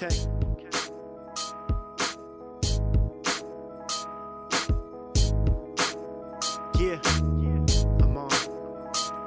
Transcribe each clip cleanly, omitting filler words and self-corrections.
Okay. Yeah. I'm on.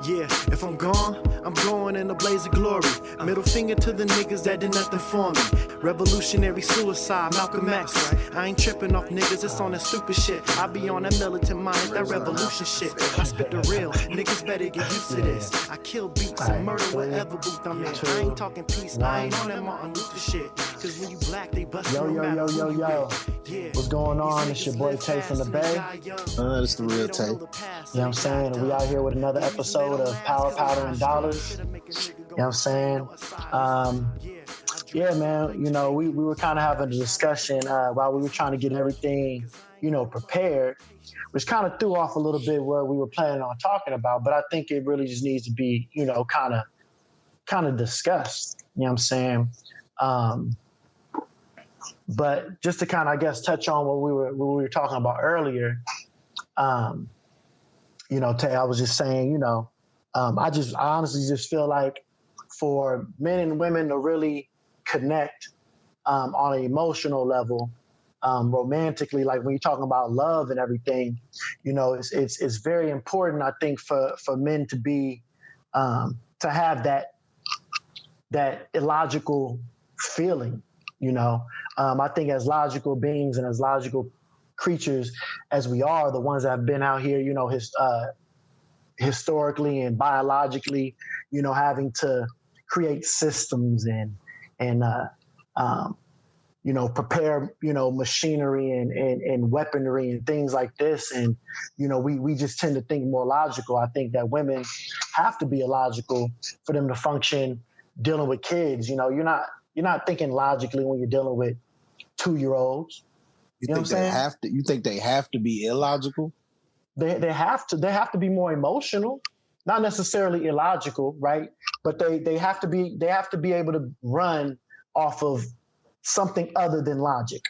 Yeah, if I'm gone, I'm going in a blaze of glory. Middle finger to the niggas that did nothing for me. Revolutionary suicide, Malcolm X. I ain't tripping off niggas, it's on that stupid shit. I be on that militant mind, that revolution shit. I spit the real, niggas better get used to this. I kill beats and murder whatever booth I'm in. I ain't talking peace, I ain't on that Martin Luther shit. Cause when you black, they bust no matter who you is. What's going on? It's your boy Tay from the Bay. It's the real Tay. You know what I'm saying? We out here with another episode of Power, Powder, and Dollars. You know what I'm saying? Yeah, man, you know, we were kind of having a discussion while we were trying to get everything, prepared, which kind of threw off a little bit what we were planning on talking about. But I think it really just needs to be, kind of discussed. You know what I'm saying? But just to kind of, I guess, touch on what we were talking about earlier, Tay, I was just saying, I honestly just feel like for men and women to really connect on an emotional level, romantically, like when you're talking about love and everything, it's very important, I think, for men to be to have that illogical feeling. I think as logical beings and as logical creatures as we are, the ones that have been out here, historically and biologically, having to create systems and prepare, machinery and weaponry and things like this. And, we just tend to think more logical. I think that women have to be illogical for them to function dealing with kids. You're not thinking logically when you're dealing with 2-year-olds. You think they have to be illogical? They have to be more emotional, not necessarily illogical, right? But they have to be able to run off of something other than logic.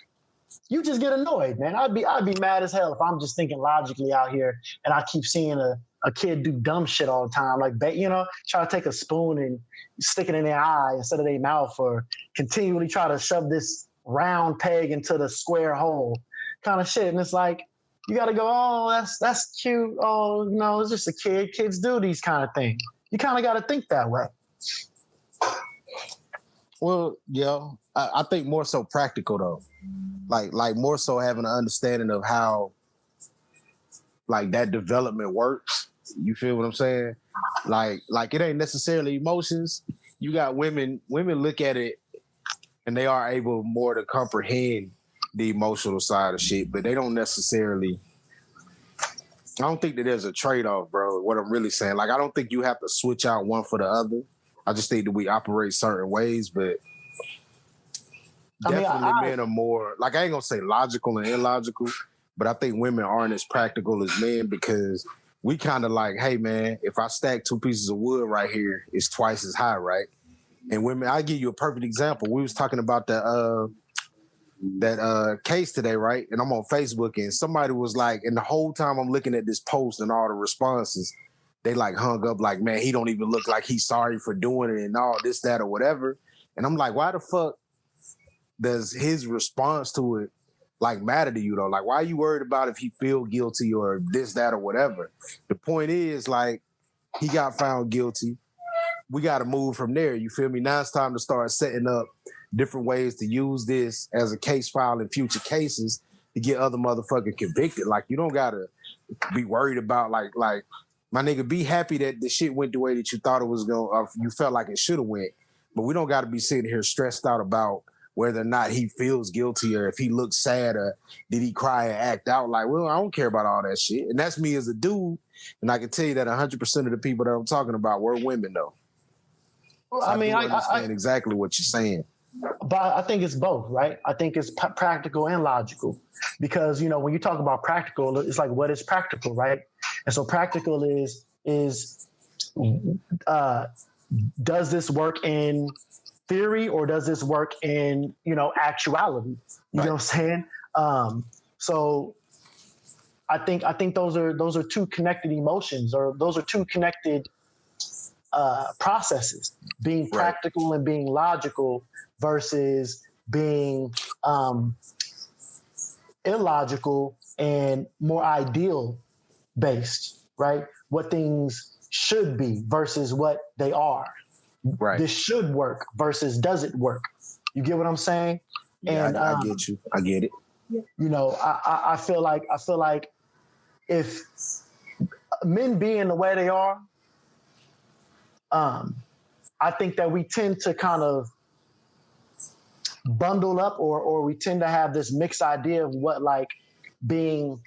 You just get annoyed, man. I'd be mad as hell if I'm just thinking logically out here and I keep seeing a kid do dumb shit all the time, like try to take a spoon and stick it in their eye instead of their mouth, or continually try to shove this round peg into the square hole, kind of shit. And it's like, you got to go, oh, that's cute. Oh, it's just a kid. Kids do these kind of things. You kind of got to think that way. Well, yeah, I think more so practical though, like more so having an understanding of how like that development works. You feel what I'm saying? Like it ain't necessarily emotions. You got women look at it and they are able more to comprehend the emotional side of shit, but they don't necessarily. I don't think that there's a trade-off, bro. What I'm really saying, like, I don't think you have to switch out one for the other. I just think that we operate certain ways, but definitely men are more, like, I ain't gonna say logical and illogical, but I think women aren't as practical as men because we kind of like, hey, man, if I stack 2 pieces of wood right here, it's twice as high, right? And women, I'll give you a perfect example. We was talking about that case today, right? And I'm on Facebook and somebody was like, and the whole time I'm looking at this post and all the responses, they like hung up like, man, he don't even look like he's sorry for doing it and all this, that, or whatever. And I'm like, why the fuck does his response to it like matter to you though? Like, why are you worried about if he feel guilty or this, that, or whatever? The point is, like, he got found guilty. We got to move from there. You feel me? Now it's time to start setting up different ways to use this as a case file in future cases to get other motherfuckers convicted. Like, you don't got to be worried about like my nigga, be happy that the shit went the way that you thought it was going, or you felt like it should have went. But we don't got to be sitting here stressed out about whether or not he feels guilty or if he looks sad or did he cry and act out. Like, well, I don't care about all that shit. And that's me as a dude. And I can tell you that 100% of the people that I'm talking about were women though. Well, so I understand exactly what you're saying. But I think it's both, right? I think it's practical and logical because, when you talk about practical, it's like, what is practical, right? And so practical is does this work in theory or does this work in, actuality? You know what I'm saying? So I think those are two connected emotions, or those are two connected processes, being practical and being logical versus being illogical and more ideal based, right? What things should be versus what they are. Right. This should work versus does it work? You get what I'm saying? Yeah, And I get you. I get it. you know, I feel like if men being the way they are, I think that we tend to kind of bundle up, or we tend to have this mixed idea of what like being,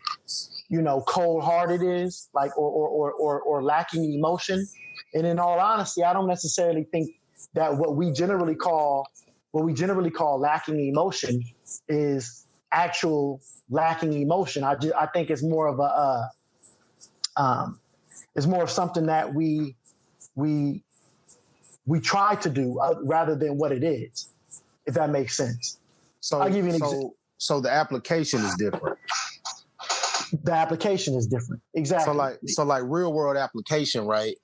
you know, cold-hearted is, like, or lacking emotion. And in all honesty, I don't necessarily think that what we generally call lacking emotion is actual lacking emotion. I think it's more of it's more of something that we try to do rather than what it is, if that makes sense. So I'll give you an example. So the application is different. The application is different. Exactly. So like real world application, right?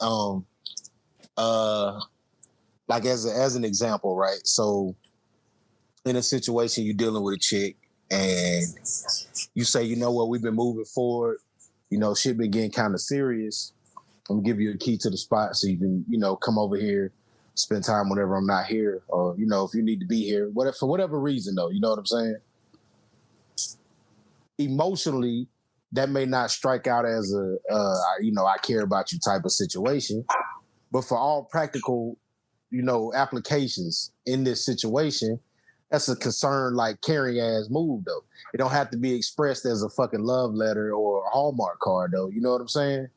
Like as an example, right? So in a situation you're dealing with a chick and you say, you know what, we've been moving forward, you know, shit been getting kind of serious. I'm gonna give you a key to the spot so you can, you know, come over here, spend time whenever I'm not here, or, you know, if you need to be here, whatever, for whatever reason though, you know what I'm saying? Emotionally, that may not strike out as a, you know, I care about you type of situation, but for all practical, you know, applications in this situation, that's a concern, like caring ass move though. It don't have to be expressed as a fucking love letter or a Hallmark card though. You know what I'm saying?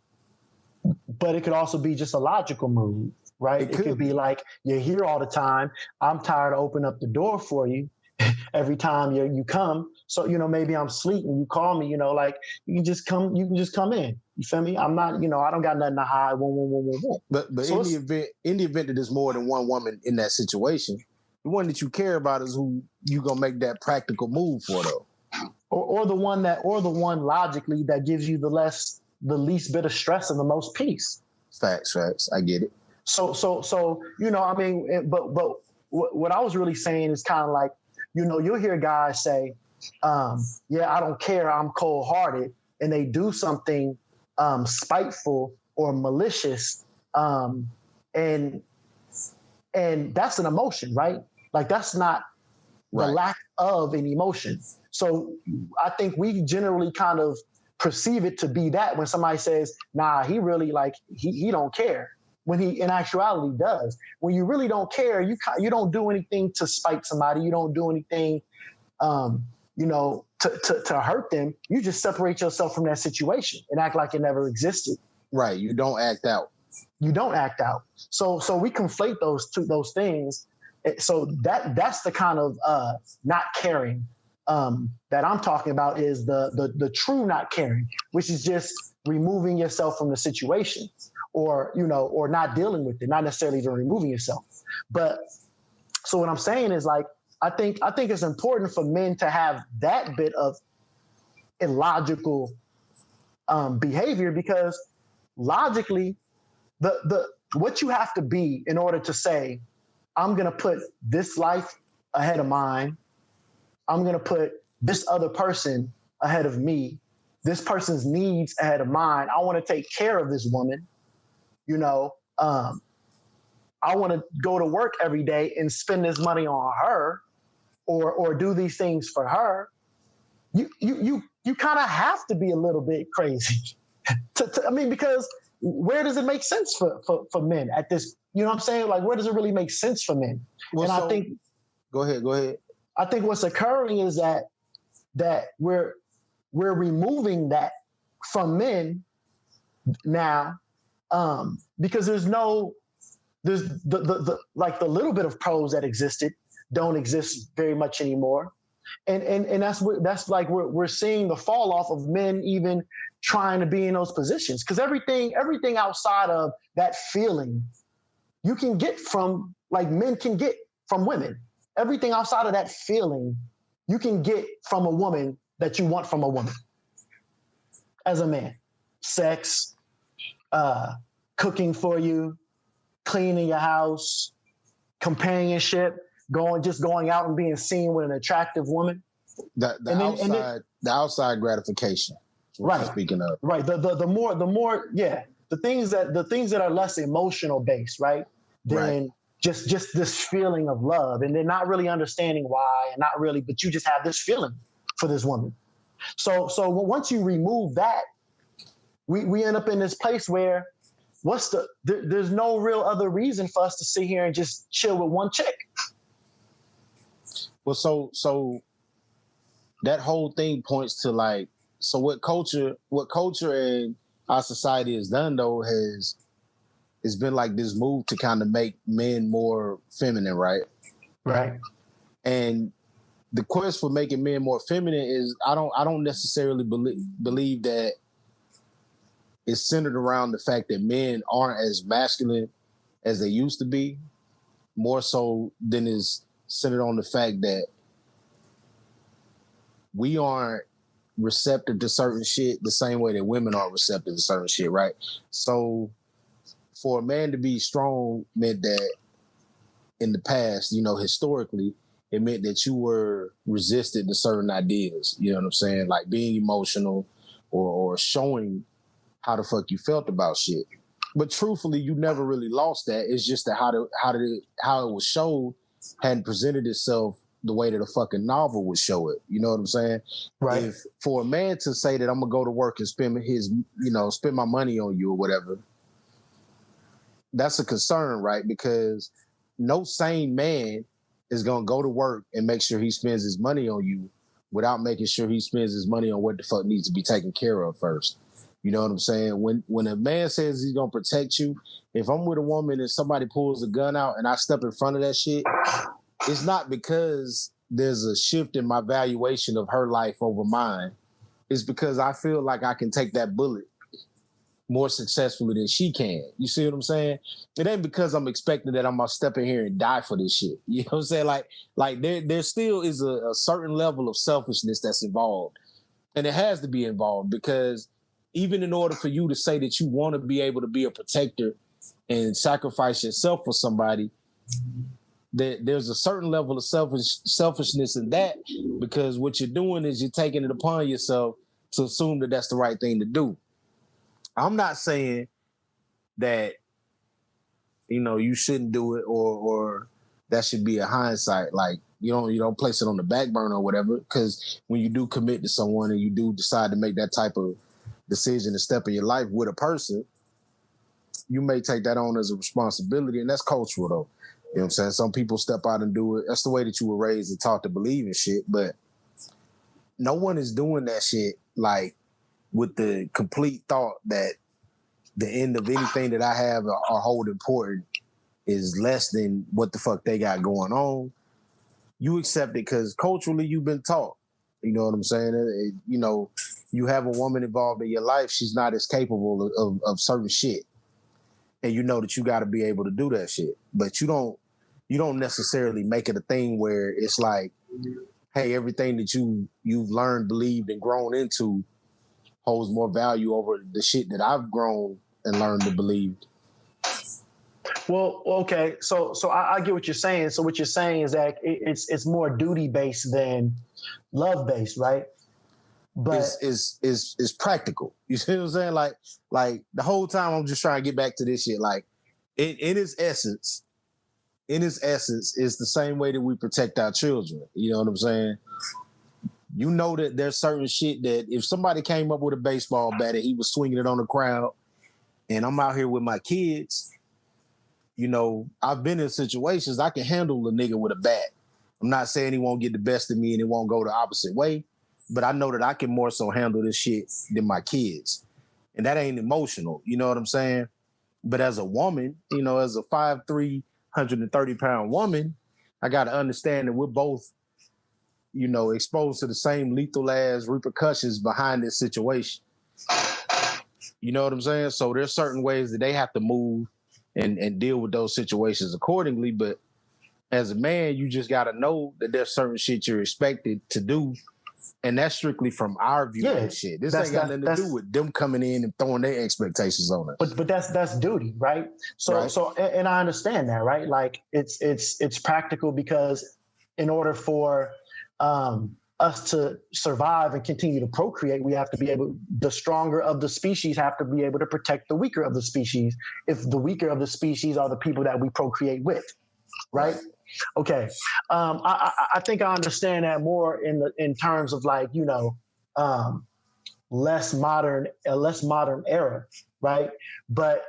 But it could also be just a logical move, right? It could be like, you're here all the time. I'm tired of opening up the door for you every time you come. So, you know, maybe I'm sleeping. You call me, you know, like you can just come in. You feel me? I'm not, you know, I don't got nothing to hide. But so in the event that there's more than one woman in that situation, the one that you care about is who you gonna make that practical move for though. Or the one logically that gives you the least bit of stress and the most peace. Facts. I get it. So you know, I mean, but what I was really saying is kind of like, you know, you'll hear guys say, yeah, I don't care, I'm cold-hearted, and they do something spiteful or malicious, and that's an emotion, right? Like that's not the lack of an emotion. So I think we generally kind of perceive it to be that when somebody says, nah, he really like, he don't care, when he in actuality does. When you really don't care, you don't do anything to spite somebody. You don't do anything, you know, to hurt them. You just separate yourself from that situation and act like it never existed. Right. You don't act out. So we conflate those things. So that's the kind of not caring that I'm talking about, is the true not caring, which is just removing yourself from the situation, or, you know, or not dealing with it, not necessarily even removing yourself. But so what I'm saying is, like, I think it's important for men to have that bit of illogical behavior, because logically, the what you have to be in order to say, I'm going to put this life ahead of mine, I'm going to put this other person ahead of me, this person's needs ahead of mine, I want to take care of this woman, you know, I want to go to work every day and spend this money on her, or do these things for her. You kind of have to be a little bit crazy. I mean, because where does it make sense for men at this? You know what I'm saying? Like, where does it really make sense for men? Well, and so, I think, go ahead. I think what's occurring is that we're removing that from men now, because there's the like the little bit of pros that existed don't exist very much anymore. And that's like we're seeing the fall off of men even trying to be in those positions, because everything outside of that feeling you can get from, like, men can get from women. Everything outside of that feeling you can get from a woman that you want from a woman as a man. Sex, cooking for you, cleaning your house, companionship. going out and being seen with an attractive woman. The outside gratification. What you're speaking of. Right. The more the things that are less emotional based, right? Than just this feeling of love, and they're not really understanding why, and not really, but you just have this feeling for this woman. So once you remove that, we end up in this place where there's no real other reason for us to sit here and just chill with one chick. Well, so that whole thing points to like, so what culture and our society has done though has been like this move to kind of make men more feminine, right? Right. And the quest for making men more feminine is I don't necessarily believe that it's centered around the fact that men aren't as masculine as they used to be, more so than is centered on the fact that we aren't receptive to certain shit the same way that women are receptive to certain shit, right? So for a man to be strong meant that in the past, historically, it meant that you were resistant to certain ideas. You know what I'm saying? Like being emotional or showing how the fuck you felt about shit. But truthfully, you never really lost that. It's just that how it was showed hadn't presented itself the way that a fucking novel would show it. You know what I'm saying? Right. If for a man to say that I'm gonna go to work and spend my money on you or whatever, that's a concern, right? Because no sane man is gonna go to work and make sure he spends his money on you without making sure he spends his money on what the fuck needs to be taken care of first. You know what I'm saying? When a man says he's gonna protect you, if I'm with a woman and somebody pulls a gun out and I step in front of that shit, it's not because there's a shift in my valuation of her life over mine. It's because I feel like I can take that bullet more successfully than she can. You see what I'm saying? It ain't because I'm expecting that I'm gonna step in here and die for this shit. You know what I'm saying? Like there still is a certain level of selfishness that's involved. And it has to be involved because even in order for you to say that you want to be able to be a protector and sacrifice yourself for somebody, there's a certain level of selfishness in that, because what you're doing is you're taking it upon yourself to assume that that's the right thing to do. I'm not saying that, you shouldn't do it or that should be a hindsight. Like, you don't place it on the back burner or whatever, because when you do commit to someone and you do decide to make that type of decision to step in your life with a person, you may take that on as a responsibility, and that's cultural though. You know what I'm saying? Some people step out and do it. That's the way that you were raised and taught to believe in shit, but no one is doing that shit like with the complete thought that the end of anything that I have or hold important is less than what the fuck they got going on. You accept it because culturally you've been taught. You know what I'm saying? You have a woman involved in your life, she's not as capable of certain shit. And you know that you got to be able to do that shit. But you don't necessarily make it a thing where it's like, hey, everything that you've learned, believed, and grown into holds more value over the shit that I've grown and learned to believe. Well, okay, so I get what you're saying. So what you're saying is that it's more duty based than love based, right? But it's practical. You see what I'm saying? Like the whole time I'm just trying to get back to this shit. Like in its essence, it's the same way that we protect our children. You know what I'm saying? You know that there's certain shit that if somebody came up with a baseball bat and he was swinging it on the crowd, and I'm out here with my kids, I've been in situations I can handle a nigga with a bat. I'm not saying he won't get the best of me and it won't go the opposite way, but I know that I can more so handle this shit than my kids. And that ain't emotional, you know what I'm saying? But as a woman, as a 5'3", 130-pound woman, I got to understand that we're both, exposed to the same lethal ass repercussions behind this situation. You know what I'm saying? So there's certain ways that they have to move and deal with those situations accordingly. But as a man, you just got to know that there's certain shit you're expected to do And that's strictly from our view of shit. This ain't got nothing to do with them coming in and throwing their expectations on us. But that's duty, right? So and I understand that, right? Like it's practical because in order for us to survive and continue to procreate, we have to be able, the stronger of the species have to be able to protect the weaker of the species if the weaker of the species are the people that we procreate with, right? Okay. I think I understand that more in terms of like, you know, less modern era, right? But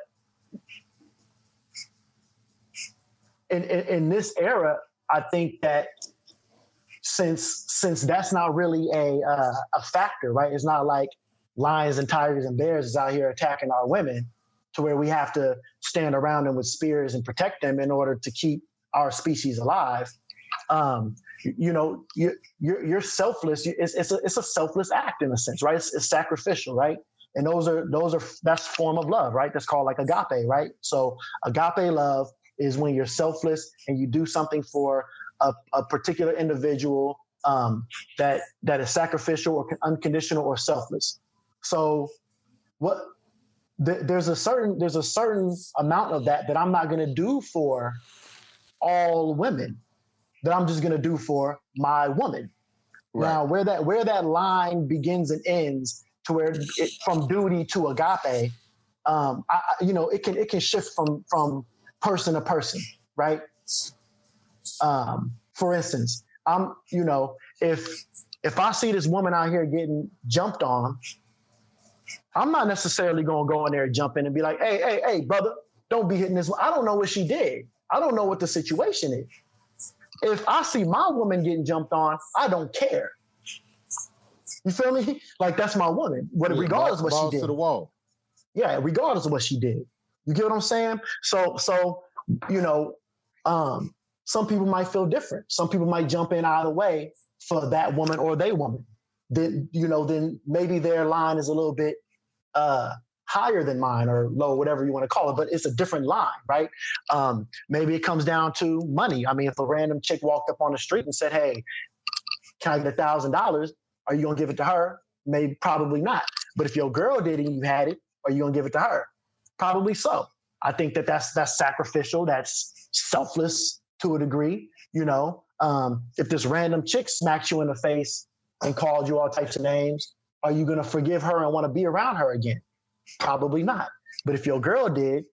in this era, I think that since that's not really a factor, right? It's not like lions and tigers and bears is out here attacking our women to where we have to stand around them with spears and protect them in order to keep our species alive. You know, you're selfless. It's a selfless act in a sense, right? It's sacrificial, right? And that's a form of love, right? That's called like agape, right? So agape love is when you're selfless and you do something for a particular individual that is sacrificial or unconditional or selfless. So there's a certain amount of that I'm not going to do for all women, that I'm just going to do for my woman. Right. Now, where that line begins and ends, to where from duty to agape, you know, it can shift from person to person, right? For instance, you know, if I see this woman out here getting jumped on, I'm not necessarily going to go in there and jump in and be like, hey, brother, don't be hitting this one. I don't know what she did. I don't know what the situation is. If I see my woman getting jumped on, I don't care. You feel me? Like, that's my woman, regardless of what she did. To the wall. Yeah, regardless of what she did. You get what I'm saying? So you know, some people might feel different. Some people might jump in either way for that woman or they woman. Then, you know, then maybe their line is a little bit higher than mine, or low, whatever you want to call it, but it's a different line, right? Maybe it comes down to money. I mean, if a random chick walked up on the street and said, hey, can I get $1,000? Are you going to give it to her? Maybe, probably not. But if your girl did and you had it, are you going to give it to her? Probably so. I think that's sacrificial. That's selfless to a degree. You know, if this random chick smacks you in the face and called you all types of names, are you going to forgive her and want to be around her again? Probably not. But if your girl did,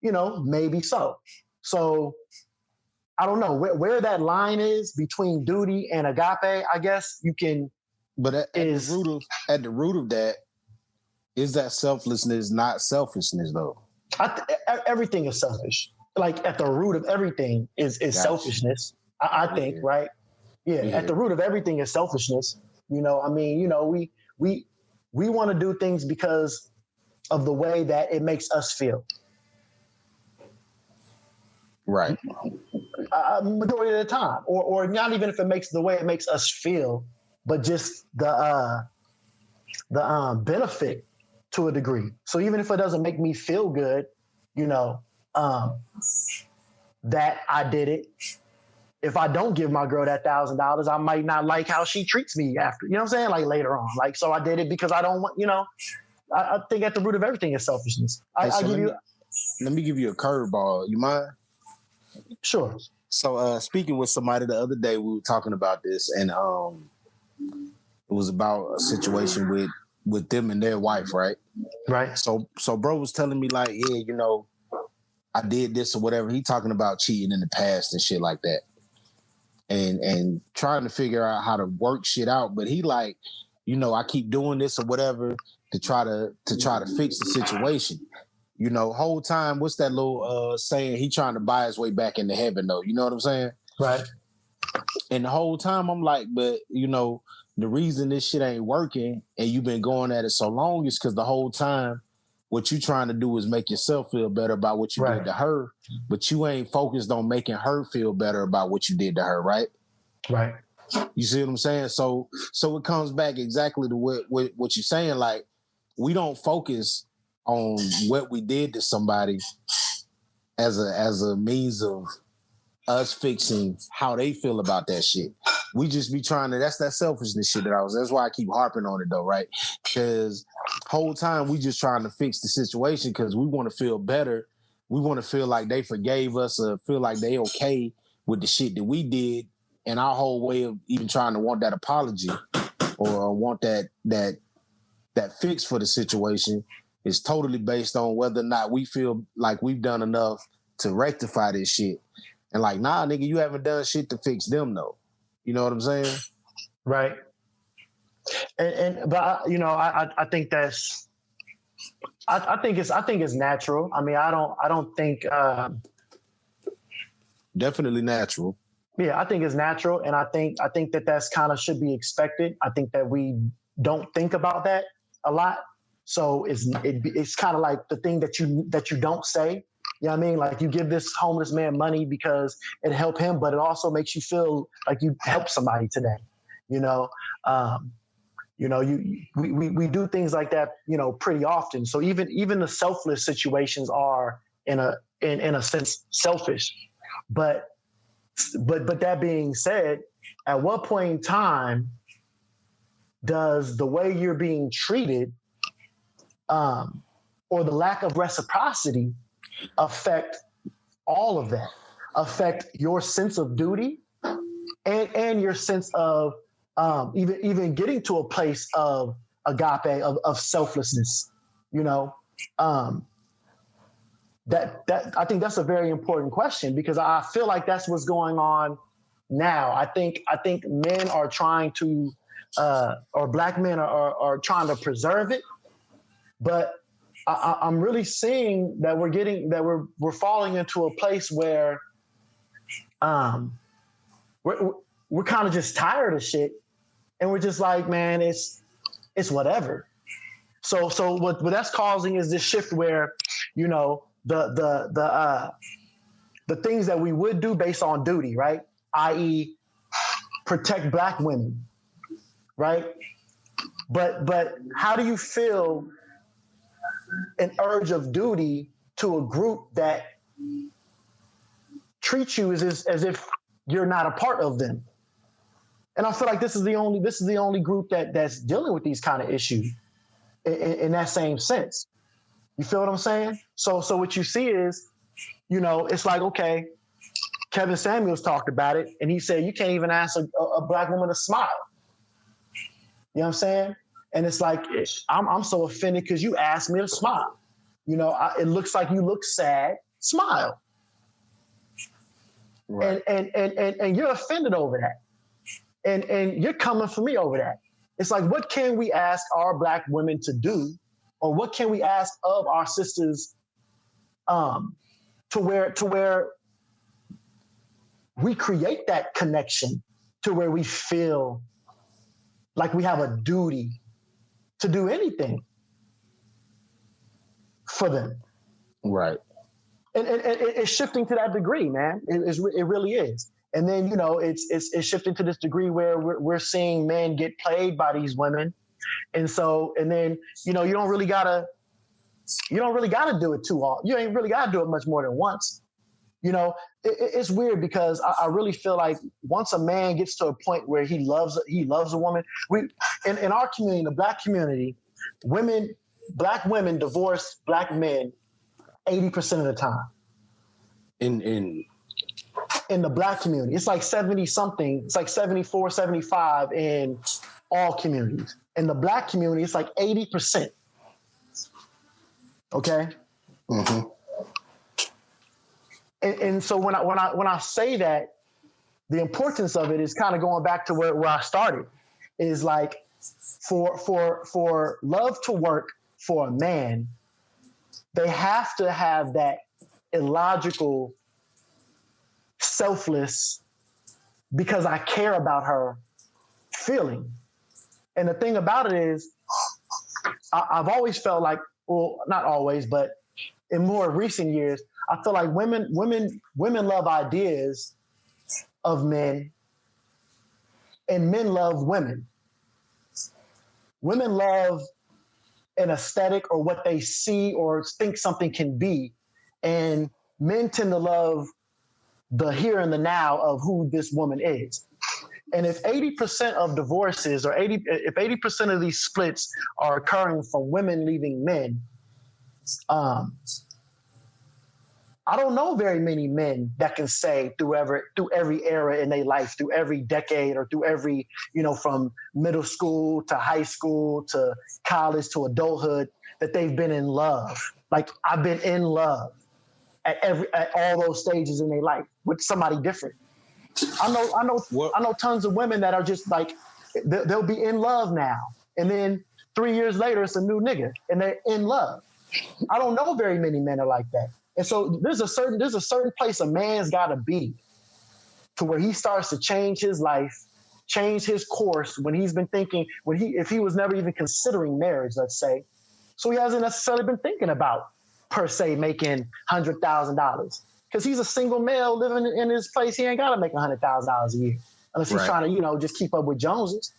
you know, maybe so. So I don't know where that line is between duty and agape. I guess you can. But at the root of that is that selflessness, not selfishness, though. Everything is selfish. Like, at the root of everything is selfishness. I think, right? Yeah, at the root of everything is selfishness. You know, I mean, you know, we want to do things because of the way that it makes us feel. Right. Majority of the time, or not even if it makes the way it makes us feel, but just the benefit to a degree. So even if it doesn't make me feel good, you know, that I did it. If I don't give my girl that $1,000, I might not like how she treats me after. You know what I'm saying? Like, later on. Like, so I did it because I don't want, you know. I think at the root of everything is selfishness. Let me give you a curveball. You mind? Sure. So speaking with somebody the other day, we were talking about this, and it was about a situation with them and their wife, right? Right. So bro was telling me, like, yeah, you know, I did this or whatever. He talking about cheating in the past and shit like that. And trying to figure out how to work shit out. But he like, you know, I keep doing this or whatever to try to fix the situation. You know, whole time, what's that little saying? He trying to buy his way back into heaven, though. You know what I'm saying? Right. And the whole time I'm like, but, you know, the reason this shit ain't working and you've been going at it so long is because the whole time what you trying to do is make yourself feel better about what you did to her, but you ain't focused on making her feel better about what you did to her, right? Right. You see what I'm saying? So it comes back exactly to what you're saying. Like, we don't focus on what we did to somebody as a means of us fixing how they feel about that shit. we just be trying to, that's that selfishness shit that's why I keep harping on it though, right? Because whole time we just trying to fix the situation because we want to feel better. We want to feel like they forgave us or feel like they okay with the shit that we did. And our whole way of even trying to want that apology or want that fix for the situation is totally based on whether or not we feel like we've done enough to rectify this shit. And like, nah, nigga, you haven't done shit to fix them though. You know what I'm saying? Right. But I think that's, I think it's natural. I mean, I don't think, definitely natural. Yeah, I think it's natural. And I think that's kind of should be expected. I think that we don't think about that a lot. So it's kind of like the thing that you don't say. You know what I mean? Like you give this homeless man money because it helped him, but it also makes you feel like you helped somebody today. You know, we do things like that, pretty often. So even the selfless situations are in a sense selfish. But that being said, at what point in time does the way you're being treated, or the lack of reciprocity affect all of that, affect your sense of duty and your sense of even getting to a place of agape, of selflessness, that I think that's a very important question because I feel like that's what's going on now. I think men are trying to, or black men are trying to preserve it, but I'm really seeing that we're falling into a place where we're kind of just tired of shit, and we're just like, man, it's whatever. So what that's causing is this shift where, the things that we would do based on duty, right? i.e., protect black women, right? But how do you feel an urge of duty to a group that treats you as if you're not a part of them? And I feel like this is the only group that's dealing with these kind of issues in that same sense. You feel what I'm saying? So what you see is, it's like, okay, Kevin Samuels talked about it, and he said you can't even ask a black woman to smile. You know what I'm saying? And it's like, I'm so offended because you asked me to smile. It looks like you look sad. Smile. Right. And you're offended over that. And you're coming for me over that. It's like, what can we ask our black women to do? Or what can we ask of our sisters to where we create that connection to where we feel like we have a duty to do anything for them. Right. And it's shifting to that degree, man. It really is. And then, it's shifting to this degree where we're seeing men get played by these women. And then, you don't really gotta do it too often. You ain't really gotta do it much more than once. It's weird because I really feel like once a man gets to a point where he loves a woman, in our community, the black community, black women divorce black men 80% of the time. In the black community, it's like 70 something. It's like 74, 75 in all communities. In the black community, it's like 80%. Okay. Mm-hmm. And so when I say that, the importance of it is kind of going back to where I started. Is like for love to work for a man, they have to have that illogical, selfless, because I care about her feeling. And the thing about it is, I've always felt like, well, not always, but in more recent years, I feel like women love ideas of men, and men love women. Women love an aesthetic or what they see or think something can be, and men tend to love the here and the now of who this woman is. And if 80% of divorces if 80% of these splits are occurring from women leaving men, I don't know very many men that can say through every era in their life, through every decade, or through every, from middle school to high school to college to adulthood, that they've been in love. Like, I've been in love at all those stages in their life with somebody different. I know tons of women that are just like, they'll be in love now, and then 3 years later it's a new nigga and they're in love. I don't know very many men are like that. And so there's a certain place a man's got to be to where he starts to change his life, change his course when he's been thinking, if he was never even considering marriage, let's say. So he hasn't necessarily been thinking about, per se, making $100,000. Because he's a single male living in his place. He ain't got to make $100,000 a year unless he's trying to, just keep up with Joneses.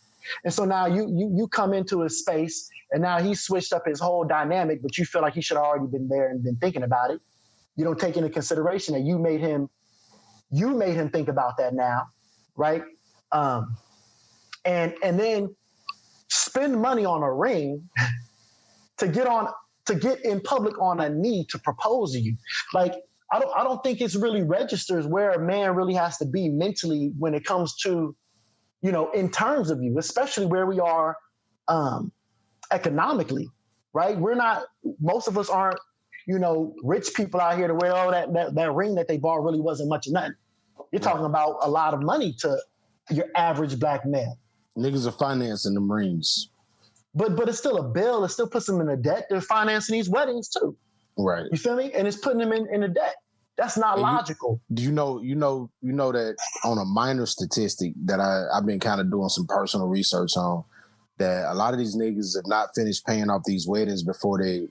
And so now you come into his space, and now he's switched up his whole dynamic, but you feel like he should have already been there and been thinking about it. You don't take into consideration that you made him think about that now, right? And then spend money on a ring to get in public on a knee to propose to you. Like, I don't think it's really registers where a man really has to be mentally when it comes to, in terms of you, especially where we are economically, right? Most of us aren't, rich people out here to wear that ring that they bought really wasn't much of nothing. You're talking about a lot of money to your average black male. Niggas are financing them rings. But it's still a bill. It still puts them in a debt. They're financing these weddings too. Right. You feel me? And it's putting them in a debt. That's not logical. Do you know that on a minor statistic that I've been kind of doing some personal research on, that a lot of these niggas have not finished paying off these weddings before they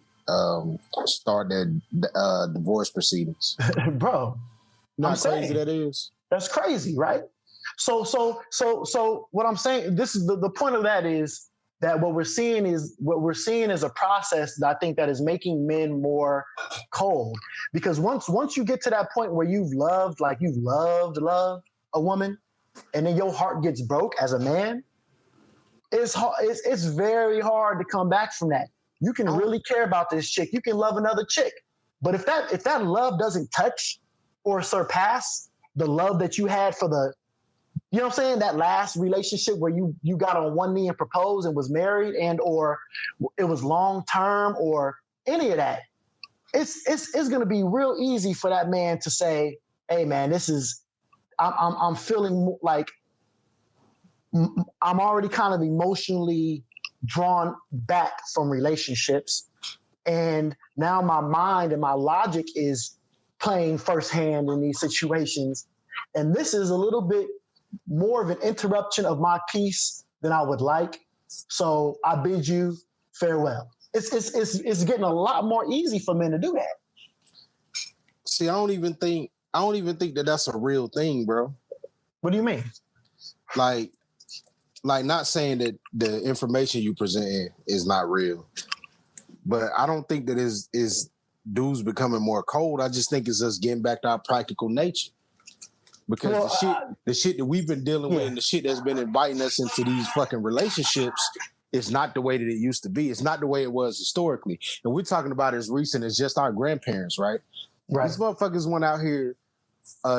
start their divorce proceedings. Bro, how crazy that is? That's crazy, right? So what I'm saying, this is the point of that is that what we're seeing is a process that I think that is making men more cold. Because once you get to that point where you've loved a woman, and then your heart gets broke as a man, it's very hard to come back from that. You can really care about this chick. You can love another chick. But if that love doesn't touch or surpass the love that you had for the, you know what I'm saying, that last relationship where you got on one knee and proposed and was married, and or it was long term or any of that, it's going to be real easy for that man to say, hey man, I'm feeling like I'm already kind of emotionally drawn back from relationships, and now my mind and my logic is playing firsthand in these situations, and this is a little bit more of an interruption of my peace than I would like. So I bid you farewell. It's getting a lot more easy for men to do that. See, I don't even think that that's a real thing, bro. What do you mean? Like not saying that the information you present is not real, but I don't think that is dudes becoming more cold. I just think it's us getting back to our practical nature. Because the shit that we've been dealing with and the shit that's been inviting us into these fucking relationships is not the way that it used to be. It's not the way it was historically. And we're talking about as recent as just our grandparents, right? Right. These motherfuckers went out here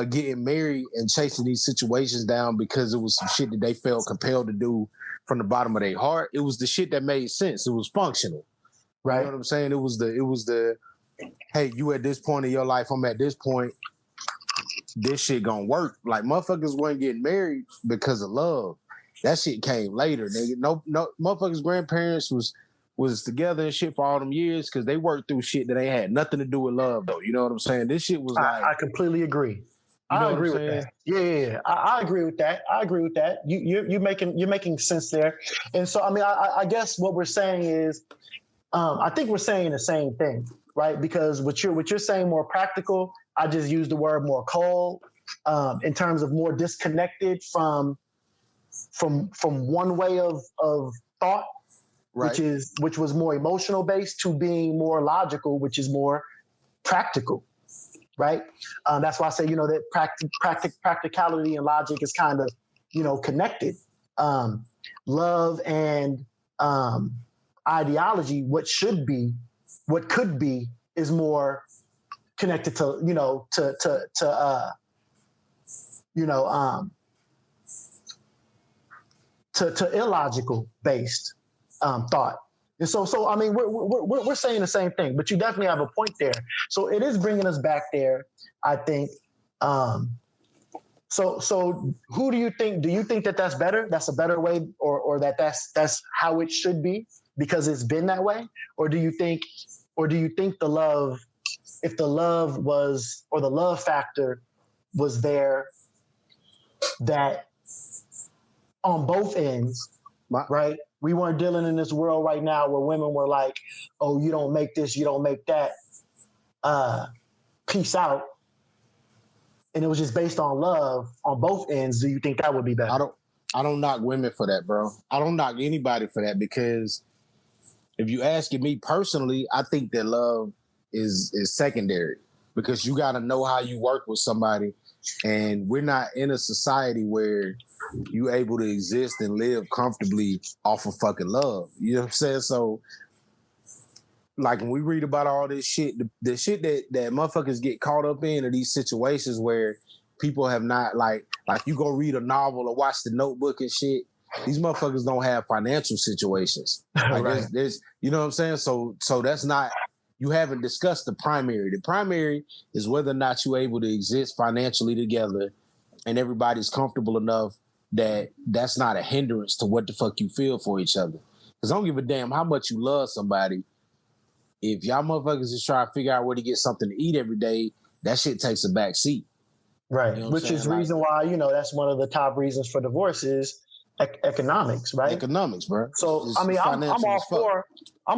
getting married and chasing these situations down because it was some shit that they felt compelled to do from the bottom of their heart. It was the shit that made sense. It was functional. Right. You know what I'm saying? It was the hey, you at this point in your life, I'm at this point. This shit gonna work. Like, motherfuckers weren't getting married because of love. That shit came later, nigga. No, motherfuckers' grandparents was together and shit for all them years because they worked through shit that ain't had nothing to do with love, though. You know what I'm saying? This shit was like, I completely agree. I agree with that. Yeah. I agree with that. You're making sense there. And so, I mean, I guess what we're saying is, I think we're saying the same thing, right? Because what you're saying more practical. I just used the word more cold, in terms of more disconnected from one way of thought, right, which was more emotional based, to being more logical, which is more practical, right? That's why I say, that practicality and logic is kind of connected. Love and ideology, what could be, is more connected to illogical based thought. And so I mean, we're saying the same thing, but you definitely have a point there. So it is bringing us back there, I think. So who do you think? Do you think that that's better? That's a better way, or that's how it should be because it's been that way? Or do you think the love, if the love was, or the love factor was there, that on both ends, right? We weren't dealing in this world right now where women were like, "Oh, you don't make this, you don't make that. Peace out." And it was just based on love on both ends. Do you think that would be better? I don't knock women for that, bro. I don't knock anybody for that, because if you asking me personally, I think that love is secondary, because you got to know how you work with somebody, and we're not in a society where you able to exist and live comfortably off of fucking love. You know what I'm saying? So, like, when we read about all this shit, the shit that motherfuckers get caught up in are these situations where people have not, like you go read a novel or watch The Notebook and shit. These motherfuckers don't have financial situations. Like Right. there's, you know what I'm saying? So that's not, you haven't discussed the primary. The primary is whether or not you're able to exist financially together and everybody's comfortable enough that that's not a hindrance to what the fuck you feel for each other. Because I don't give a damn how much you love somebody. If y'all motherfuckers is trying to figure out where to get something to eat every day, that shit takes a back seat. Right. You know what Which is I'm saying? reason why, that's one of the top reasons for divorce is economics, right? Economics, bro. So I mean, I'm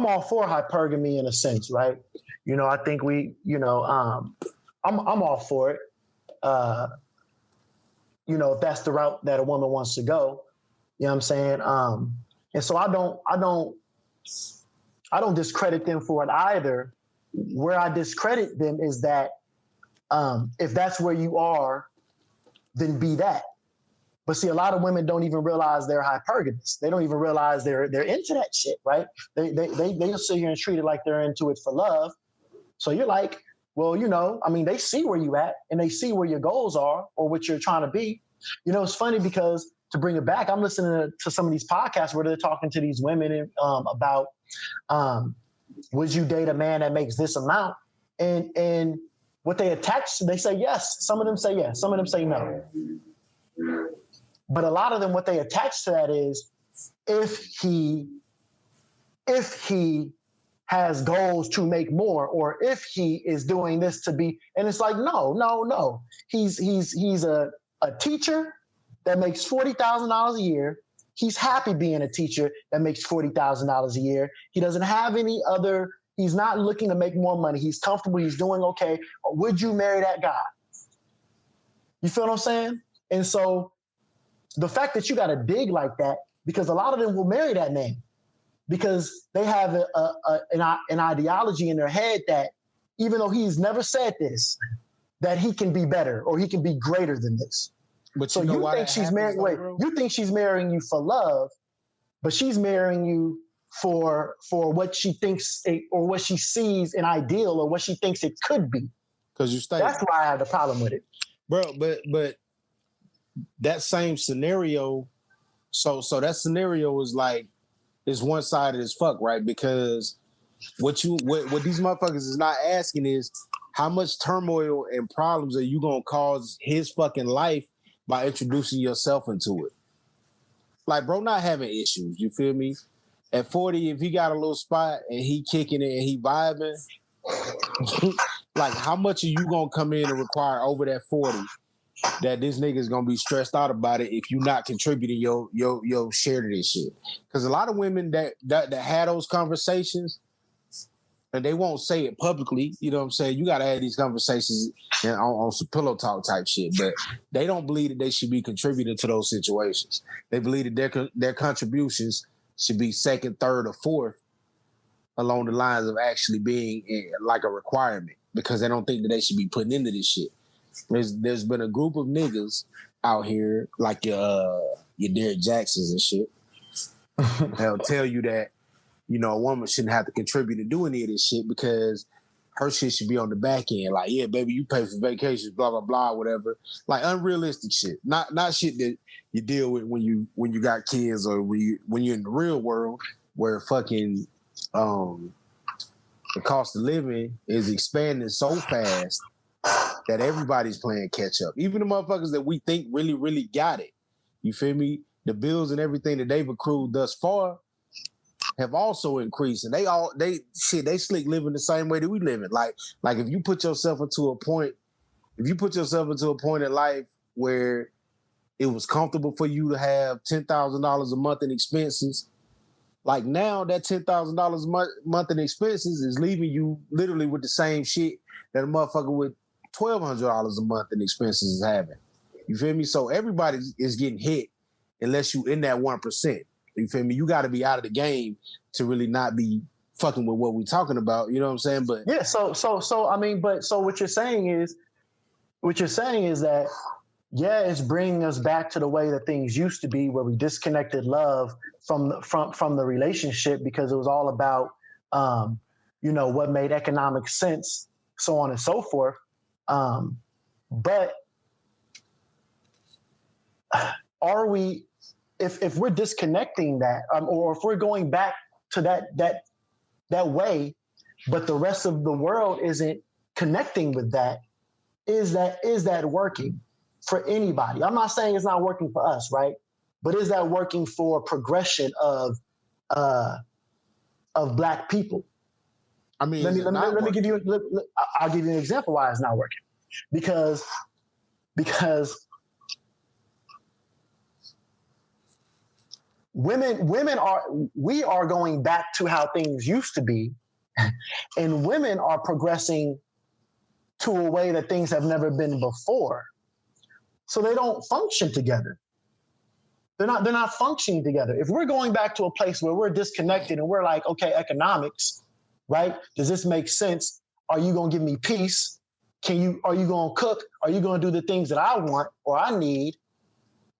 all for hypergamy in a sense, right? I think I'm all for it. If that's the route that a woman wants to go, you know what I'm saying? And so I don't discredit them for it either. Where I discredit them is that if that's where you are, then be that. But see, a lot of women don't even realize they're hypergamous. They don't even realize they're into that shit, right? They'll sit here and treat it like they're into it for love. So you're like, well, I mean, they see where you at and they see where your goals are or what you're trying to be. It's funny because, to bring it back, I'm listening to some of these podcasts where they're talking to these women about would you date a man that makes this amount? And what they attach, they say yes. Some of them say yes. Some of them say no. But a lot of them, what they attach to that is if he has goals to make more, or if he is doing this to be, and it's like, no. He's a teacher that makes $40,000 a year. He's happy being a teacher that makes $40,000 a year. He doesn't have any other, he's not looking to make more money. He's comfortable. He's doing okay. Or would you marry that guy? You feel what I'm saying? And so the fact that you got to dig like that, because a lot of them will marry that man because they have an ideology in their head that even though he's never said this, that he can be better or he can be greater than this. But so you think she's married? Wait, you think she's marrying you for love, but she's marrying you for what she thinks or what she sees an ideal or what she thinks it could be. Because you stay. That's why I have the problem with it, bro. But that same scenario, so that scenario is like, it's one-sided as fuck, right? Because what these motherfuckers is not asking is how much turmoil and problems are you gonna cause his fucking life by introducing yourself into it. Like, bro, not having issues, you feel me? At 40, if he got a little spot and he kicking it and he vibing, like, how much are you gonna come in and require over that 40 that this nigga's gonna be stressed out about it if you're not contributing your share to this shit? Because a lot of women that had those conversations, and they won't say it publicly, you know what I'm saying? You gotta have these conversations on some pillow talk type shit, but they don't believe that they should be contributing to those situations. They believe that their contributions should be second, third, or fourth along the lines of actually being like a requirement, because they don't think that they should be putting into this shit. There's been a group of niggas out here like your Derek Jacksons and shit. They'll tell you that, you know, a woman shouldn't have to contribute to do any of this shit because her shit should be on the back end. Like, yeah, baby, you pay for vacations, blah, blah, blah, whatever. Like unrealistic shit. Not shit that you deal with when you got kids or when you're in the real world where fucking the cost of living is expanding so fast that everybody's playing catch up. Even the motherfuckers that we think really, really got it. You feel me? The bills and everything that they've accrued thus far have also increased, and they slick living the same way that we live it. Like if you put yourself into a point in life where it was comfortable for you to have $10,000 a month in expenses, like now that $10,000 a month in expenses is leaving you literally with the same shit that a motherfucker with $1,200 a month in expenses is having. You feel me? So everybody is getting hit unless you in that 1%. You feel me? You got to be out of the game to really not be fucking with what we're talking about. You know what I'm saying? But yeah. So I mean, so what you're saying is that, yeah, it's bringing us back to the way that things used to be, where we disconnected love from the relationship because it was all about, what made economic sense, so on and so forth. But are we? If we're disconnecting that, or if we're going back to that way, but the rest of the world isn't connecting with that, is that working for anybody? I'm not saying it's not working for us, right? But is that working for progression of Black people? I mean, let me give you. I'll give you an example why it's not working, because we are going back to how things used to be, and women are progressing to a way that things have never been before. So they don't function together. They're not functioning together. If we're going back to a place where we're disconnected and we're like, okay, economics, right? Does this make sense? Are you gonna give me peace? Are you gonna cook? Are you gonna do the things that I want or I need?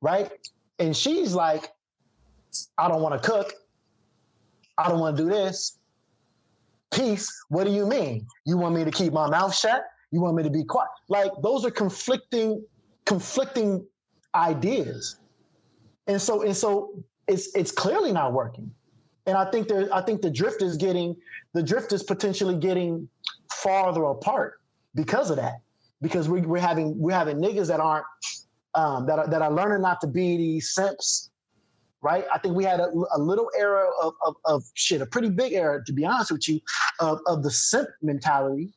Right? And she's like, I don't want to cook. I don't want to do this. Peace. What do you mean? You want me to keep my mouth shut? You want me to be quiet? Like, those are conflicting ideas. And so it's clearly not working. And I think the drift is potentially getting farther apart because of that. Because we're having niggas that aren't that are learning not to be these simps. Right? I think we had a little era of shit, a pretty big era, to be honest with you, of the simp mentality.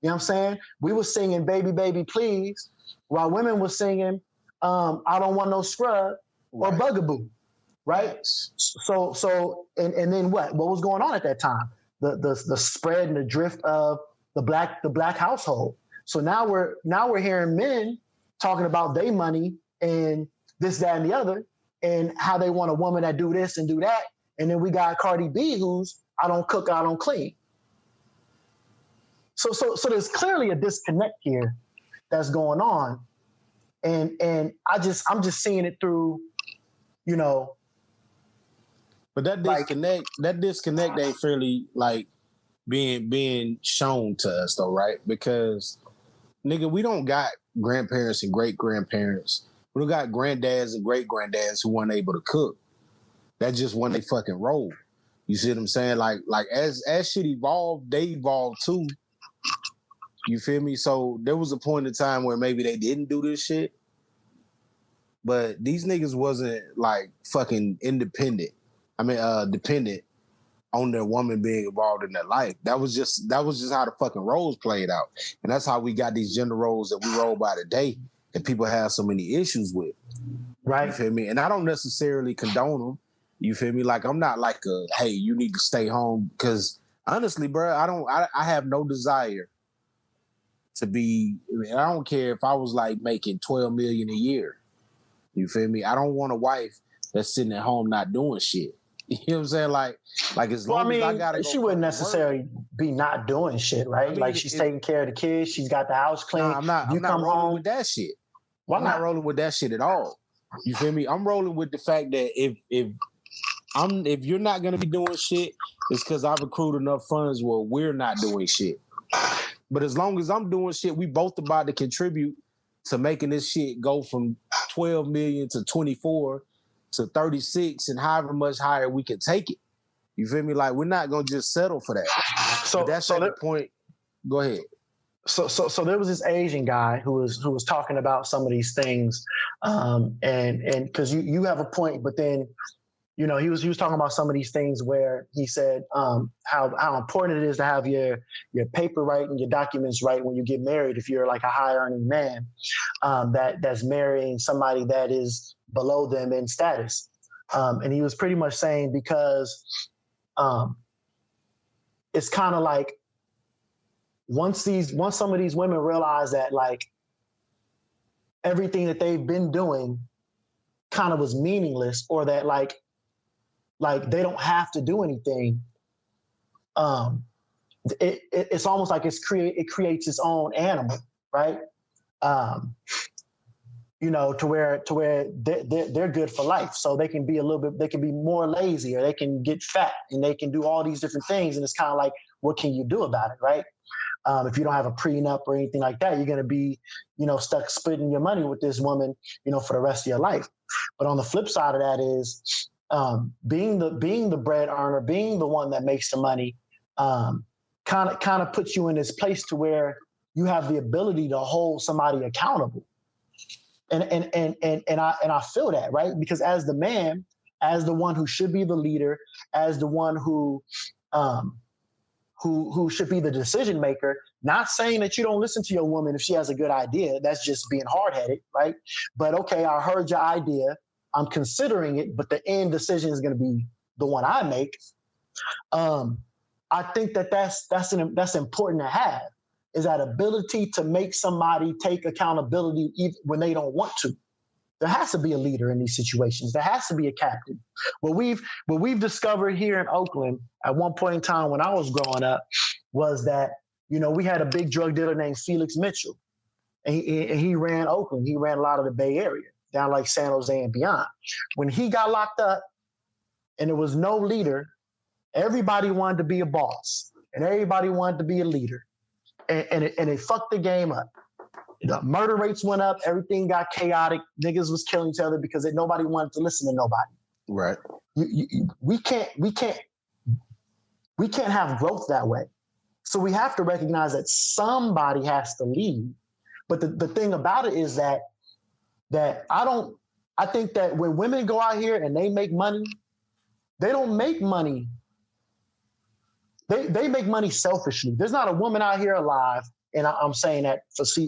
You know what I'm saying? We were singing "Baby, Baby, Please," while women were singing "I Don't Want No Scrub" or Right. "Bugaboo." Right? So and then what was going on at that time? The spread and the drift of the black household. So now we're hearing men talking about their money and this, that, and the other, and how they want a woman that do this and do that. And then we got Cardi B, who's I don't cook, I don't clean. So there's clearly a disconnect here that's going on. And I'm just seeing it through, But that disconnect ain't fairly like being shown to us though, right? Because nigga, we don't got grandparents and great grandparents. We don't got granddads and great granddads who weren't able to cook. That's just when they fucking roll. You see what I'm saying? Like as shit evolved, they evolved too. You feel me? So there was a point in time where maybe they didn't do this shit, but these niggas wasn't like fucking independent. I mean, dependent on their woman being involved in their life. That was just how the fucking roles played out, and that's how we got these gender roles that we roll by today that people have so many issues with. Right. You feel me? And I don't necessarily condone them. You feel me? Like I'm not like hey, you need to stay home, because honestly, bro, I have no desire to be. I mean, I don't care if I was like making $12 million a year. You feel me? I don't want a wife that's sitting at home not doing shit. You know what I'm saying? Like as Well, I long as I mean, gotta she go wouldn't fucking work. necessarily be not doing shit, right? I mean, Like she's taking care of the kids. She's got the house clean. nah, I'm not. If you I'm not come rolling home, with that shit. why I'm not not? rolling with that shit at all. You feel me? I'm rolling with the fact that if you're not gonna be doing shit, it's because I've accrued enough funds where we're not doing shit. But as long as I'm doing shit, we both about to contribute to making this shit go from 12 million to 24 to 36 and however much higher we can take it. You feel me? Like we're not gonna just settle for that. But that's at the point. Go ahead. So there was this Asian guy who was talking about some of these things, and because you have a point, but then he was talking about some of these things where he said how important it is to have your paper right and your documents right when you get married if you're like a high earning man that's marrying somebody that is below them in status, and he was pretty much saying because it's kind of like once some of these women realize that like everything that they've been doing kind of was meaningless or that like they don't have to do anything, it's almost like it creates its own animal, right? To where they're good for life, so they can be they can be more lazy or they can get fat and they can do all these different things, and it's kind of like, what can you do about it, right? If you don't have a prenup or anything like that, you're going to be, stuck splitting your money with this woman, for the rest of your life. But on the flip side of that is being the bread earner, being the one that makes the money, kind of puts you in this place to where you have the ability to hold somebody accountable. And I feel that, right? Because as the man, as the one who should be the leader, as the one who should be the decision maker, not saying that you don't listen to your woman if she has a good idea. That's just being hard-headed, right? But okay, I heard your idea. I'm considering it, but the end decision is going to be the one I make. I think that's important to have, is that ability to make somebody take accountability even when they don't want to. There has to be a leader in these situations. There has to be a captain. What we've discovered here in Oakland at one point in time when I was growing up was that, we had a big drug dealer named Felix Mitchell, and he ran Oakland. He ran a lot of the Bay Area, down like San Jose and beyond. When he got locked up and there was no leader, everybody wanted to be a boss and everybody wanted to be a leader. And it fucked the game up. The murder rates went up. Everything got chaotic. Niggas was killing each other because nobody wanted to listen to nobody. Right. We can't have growth that way. So we have to recognize that somebody has to lead. But the thing about it is that I think that when women go out here and they make money, they don't make money. They make money selfishly. There's not a woman out here alive, and I'm saying that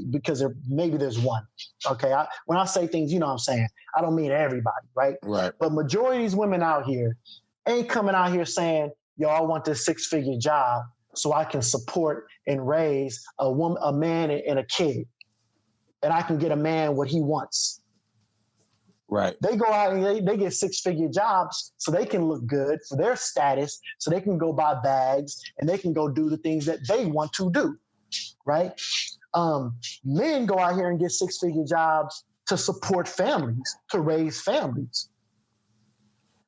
because maybe there's one. Okay, when I say things, what I'm saying. I don't mean everybody, right? Right. But majority of these women out here ain't coming out here saying, "Yo, I want this 6-figure job so I can support and raise a man and a kid, and I can get a man what he wants." Right. They go out and they get 6-figure jobs so they can look good for their status, so they can go buy bags and they can go do the things that they want to do, right? Men go out here and get 6-figure jobs to support families, to raise families.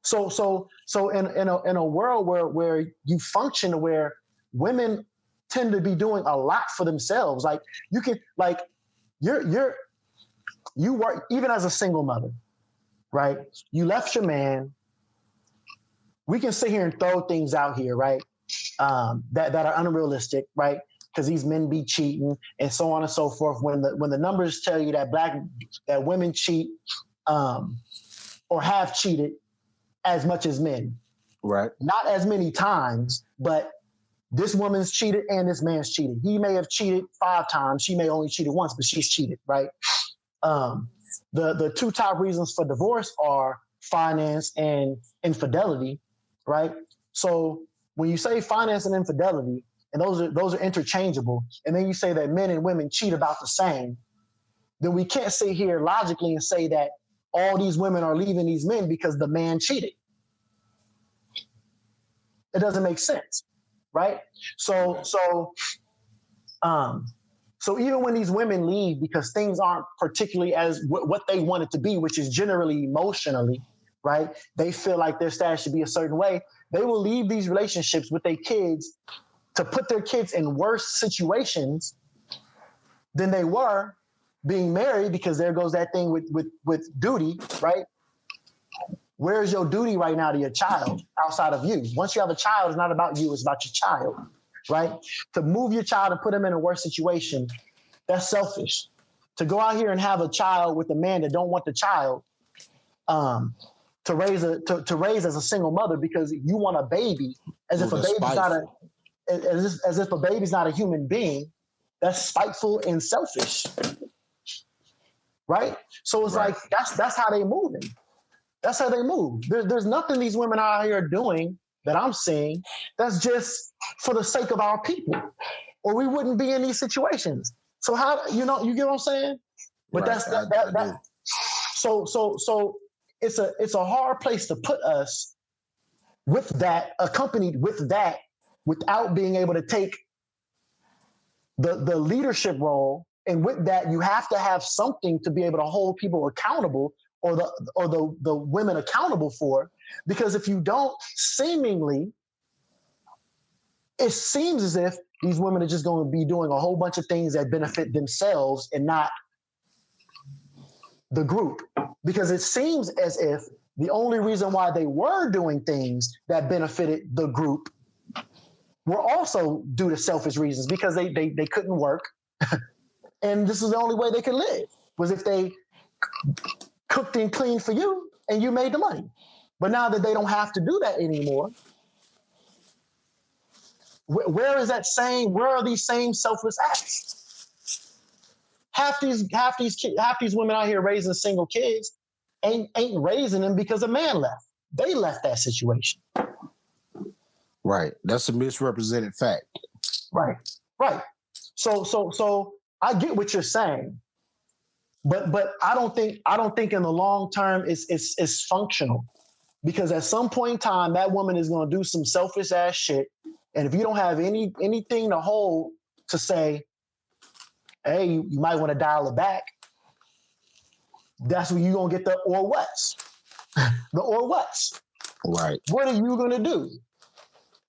So in a world where you function where women tend to be doing a lot for themselves, like you can you work even as a single mother. Right? You left your man. We can sit here and throw things out here, right? That are unrealistic, right? Because these men be cheating and so on and so forth. When the numbers tell you that women cheat or have cheated as much as men. Right. Not as many times, but this woman's cheated and this man's cheated. He may have cheated 5 times. She may only cheated once, but she's cheated, right? The 2 top reasons for divorce are finance and infidelity, right? So when you say finance and infidelity, and those are interchangeable, and then you say that men and women cheat about the same, then we can't sit here logically and say that all these women are leaving these men because the man cheated. It doesn't make sense, right? So even when these women leave because things aren't particularly as what they want it to be, which is generally emotionally, right? They feel like their status should be a certain way. They will leave these relationships with their kids to put their kids in worse situations than they were being married, because there goes that thing with duty, right? Where's your duty right now to your child outside of you? Once you have a child, it's not about you, it's about your child, right? To move your child and put them in a worse situation, that's selfish. To go out here and have a child with a man that don't want the child, to raise as a single mother because you want a baby, as if a baby's not a as if a baby's not a human being, that's spiteful and selfish, right? So it's like that's how they moving. That's how they move. There's nothing these women out here are doing that I'm seeing that's just for the sake of our people, or we wouldn't be in these situations. So how you get what I'm saying? But Right. that. So it's a hard place to put us with that, accompanied with that, without being able to take the leadership role. And with that, you have to have something to be able to hold people accountable, or the women accountable for. Because if you don't, seemingly, it seems as if these women are just going to be doing a whole bunch of things that benefit themselves and not the group. Because it seems as if the only reason why they were doing things that benefited the group were also due to selfish reasons, because they couldn't work. And this is the only way they could live, was if they cooked and cleaned for you and you made the money. But now that they don't have to do that anymore, where are these same selfless acts? Half these women out here raising single kids ain't raising them because a man left. They left that situation. Right. That's a misrepresented fact. Right. So I get what you're saying, but I don't think in the long term it's functional, because at some point in time that woman is going to do some selfish ass shit, and if you don't have anything to hold to say, hey, you might want to dial it back, that's when you're going to get the or what's. The or what's. Right. What are you going to do?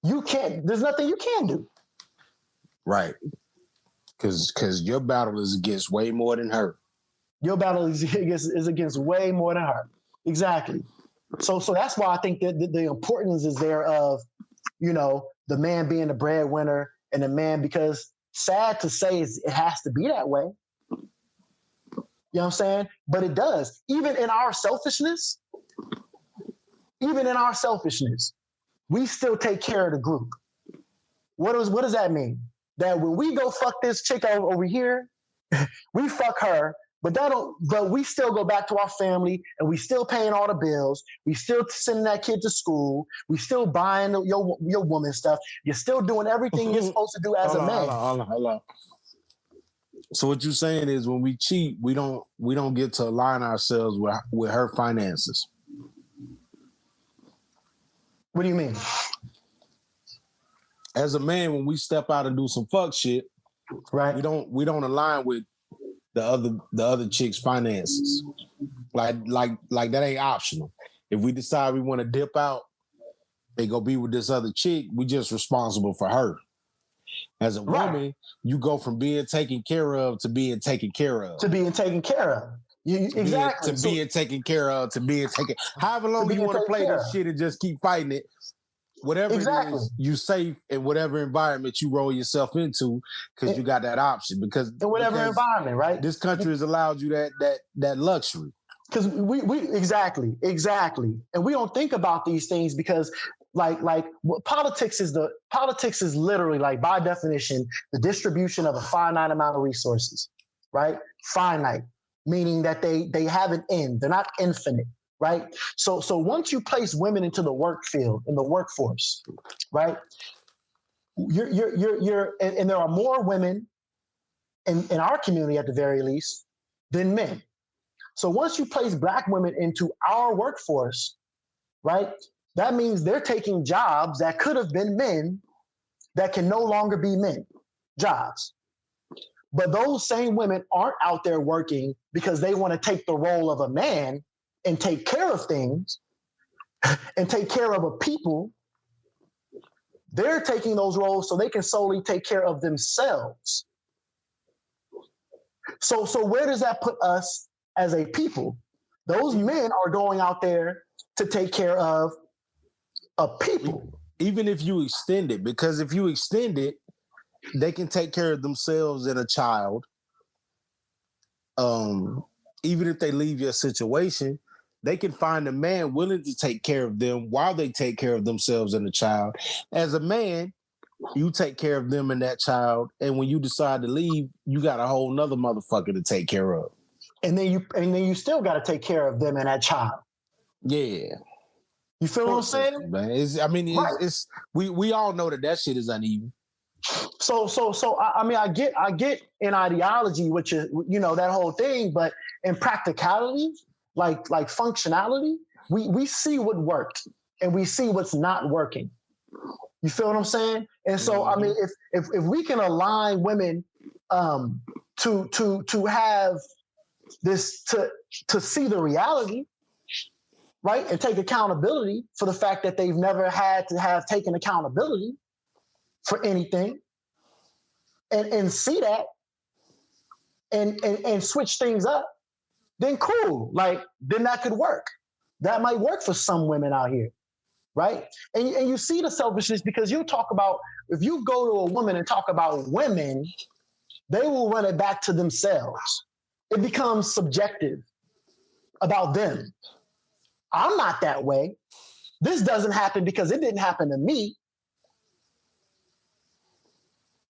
There's nothing you can do. Right. Because your battle is against way more than her. Your battle is against way more than her. Exactly. So that's why I think that the importance is there of, the man being the breadwinner, and the man, because sad to say it has to be that way. You know what I'm saying? But it does. Even in our selfishness, we still take care of the group. What does that mean? That when we go fuck this chick over here, we fuck her, but we still go back to our family, and we still paying all the bills. We still sending that kid to school. We still buying your woman stuff. You're still doing everything you're supposed to do as a man. Hold on. So what you're saying is, when we cheat, we don't get to align ourselves with her finances. What do you mean? As a man, when we step out and do some fuck shit, right? We don't align with the other chick's finances. Like that ain't optional. If we decide we want to dip out, they go be with this other chick, we just responsible for her. As a woman, you go from being taken care of to being taken care of. Exactly. Being taken care of, to being taken. However long you want to play this shit and just keep fighting it. Whatever it is, you safe in whatever environment you roll yourself into, because you got that option. Because in whatever environment, right? This country has allowed you that luxury. Because we exactly, and we don't think about these things because like politics is literally, like, by definition, the distribution of a finite amount of resources, right? Finite, meaning that they have an end. They're not infinite. Right. So once you place women into the work field, in the workforce, right, you're and there are more women in our community, at the very least, than men. So once you place Black women into our workforce, right, that means they're taking jobs that could have been men that can no longer be men jobs. But those same women aren't out there working because they want to take the role of a man and take care of things and take care of a people. They're taking those roles so they can solely take care of themselves. So where does that put us as a people? Those men are going out there to take care of a people. Even if you extend it, because if you extend it, they can take care of themselves and a child. Even if they leave your situation, they can find a man willing to take care of them while they take care of themselves and the child. As a man, you take care of them and that child, and when you decide to leave, you got a whole nother motherfucker to take care of. And then you still got to take care of them and that child. Yeah. You feel what I'm saying? Man, it's we all know that shit is uneven. So I get in ideology, which is that whole thing, but in practicality, like functionality, we see what worked and we see what's not working. You feel what I'm saying? And so I mean, if we can align women to have this to see the reality, right, and take accountability for the fact that they've never had to have taken accountability for anything, and see that and switch things up, then cool. Like, then that could work. That might work for some women out here, right? And you see the selfishness, because you talk about, if you go to a woman and talk about women, they will run it back to themselves. It becomes subjective about them. I'm not that way. This doesn't happen because it didn't happen to me.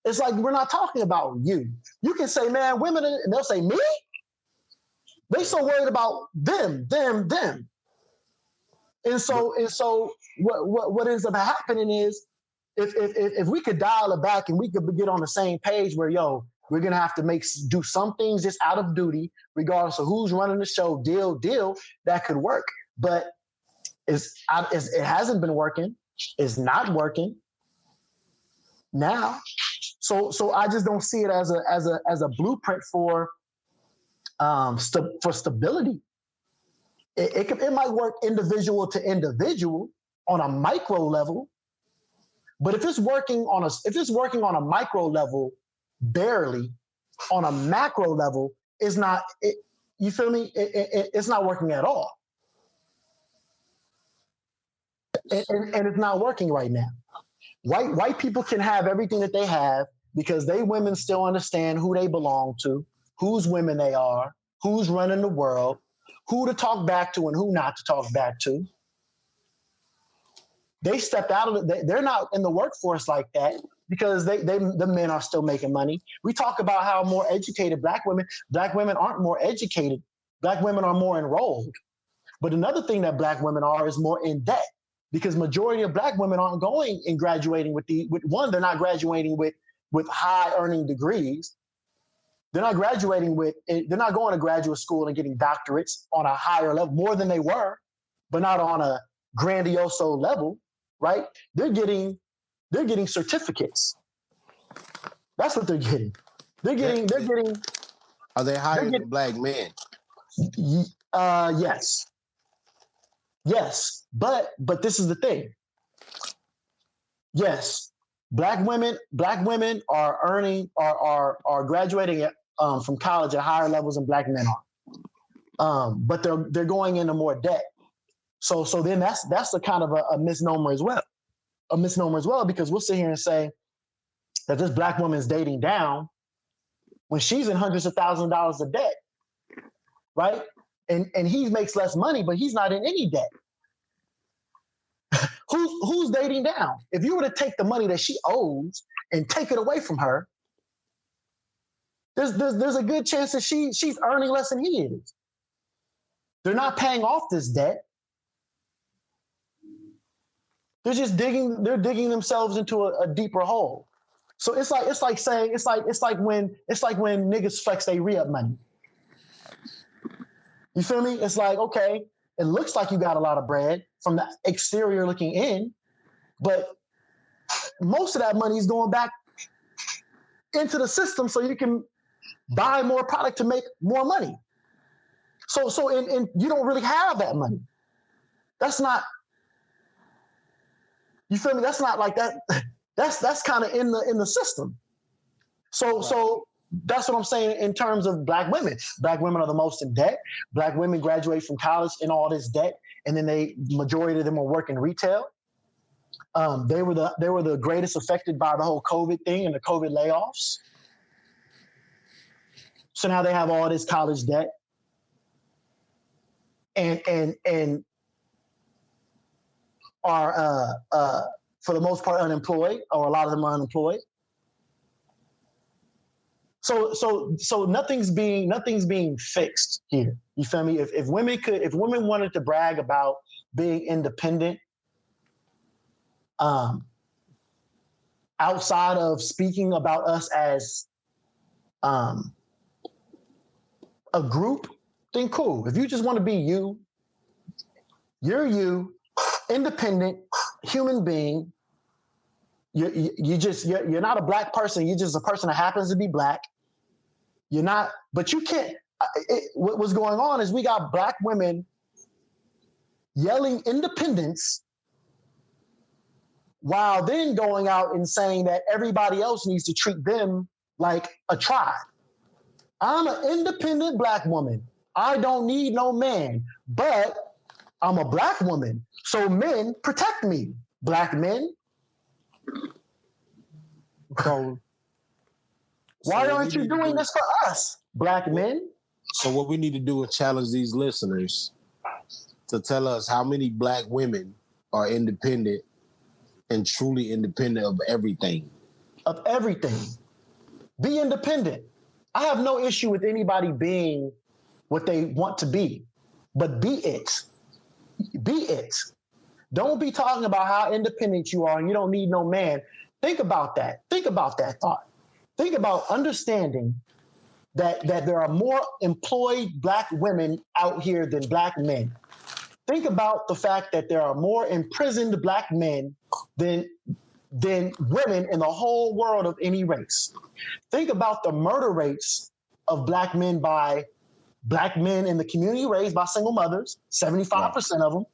It's like, we're not talking about you. You can say, man, women, and they'll say, me? They so worried about them. And so what ends up happening is, if we could dial it back and we could get on the same page where, we're going to have to do some things just out of duty, regardless of who's running the show, deal, that could work. But it hasn't been working. It's not working now. So I just don't see it as a blueprint for stability. It might work individual to individual on a micro level, but if it's working on a micro level, barely, on a macro level, it's not. You feel me? It's not working at all, and it's not working right now. White people can have everything that they have because they women still understand who they belong to, whose women they are, who's running the world, who to talk back to and who not to talk back to. They stepped out of it. They're not in the workforce like that because the men are still making money. We talk about how more educated black women aren't more educated. Black women are more enrolled. But another thing that black women are is more in debt, because majority of black women aren't going and graduating they're not graduating with high earning degrees. They're not going to graduate school and getting doctorates on a higher level, more than they were, but not on a grandioso level, right? They're getting certificates. That's what they're getting. They're getting. Are they higher than black men? Yes. Yes, but this is the thing. Yes, black women are graduating from college at higher levels than black men are. But they're going into more debt. So then that's a kind of a misnomer as well. A misnomer as well, because we'll sit here and say that this black woman is dating down when she's in hundreds of thousands of dollars of debt, right? And he makes less money, but he's not in any debt. Who's dating down? If you were to take the money that she owes and take it away from her, there's a good chance that she's earning less than he is. They're not paying off this debt. They're just digging themselves into a deeper hole. So it's like when niggas flex their re-up money. You feel me? It's like, okay, It looks like you got a lot of bread from the exterior looking in, but most of that money is going back into the system so you can buy more product to make more money. So you don't really have that money. That's not, you feel me? That's not like that. That's kind of in the system. So that's what I'm saying in terms of Black women. Black women are the most in debt. Black women graduate from college in all this debt, and then majority of them are working retail. They were the greatest affected by the whole COVID thing and the COVID layoffs. So now they have all this college debt, and are for the most part unemployed, or a lot of them are unemployed. So nothing's being fixed here. You feel me? If women wanted to brag about being independent, outside of speaking about us as a group, then cool. If you just want to be you, you're you, independent human being. You're not a Black person. You're just a person that happens to be Black. You're not, but you can't. What's going on is we got Black women yelling independence while then going out and saying that everybody else needs to treat them like a tribe. I'm an independent Black woman. I don't need no man, but I'm a Black woman. So men protect me, Black men. So why aren't you doing this for us, Black men? So what we need to do is challenge these listeners to tell us how many Black women are independent and truly independent of everything. Of everything. Be independent. I have no issue with anybody being what they want to be, but be it. Be it. Don't be talking about how independent you are and you don't need no man. Think about that. Think about that thought. Think about understanding that there are more employed Black women out here than Black men. Think about the fact that there are more imprisoned Black men than women in the whole world of any race. Think about the murder rates of Black men by Black men in the community raised by single mothers, 75% of them,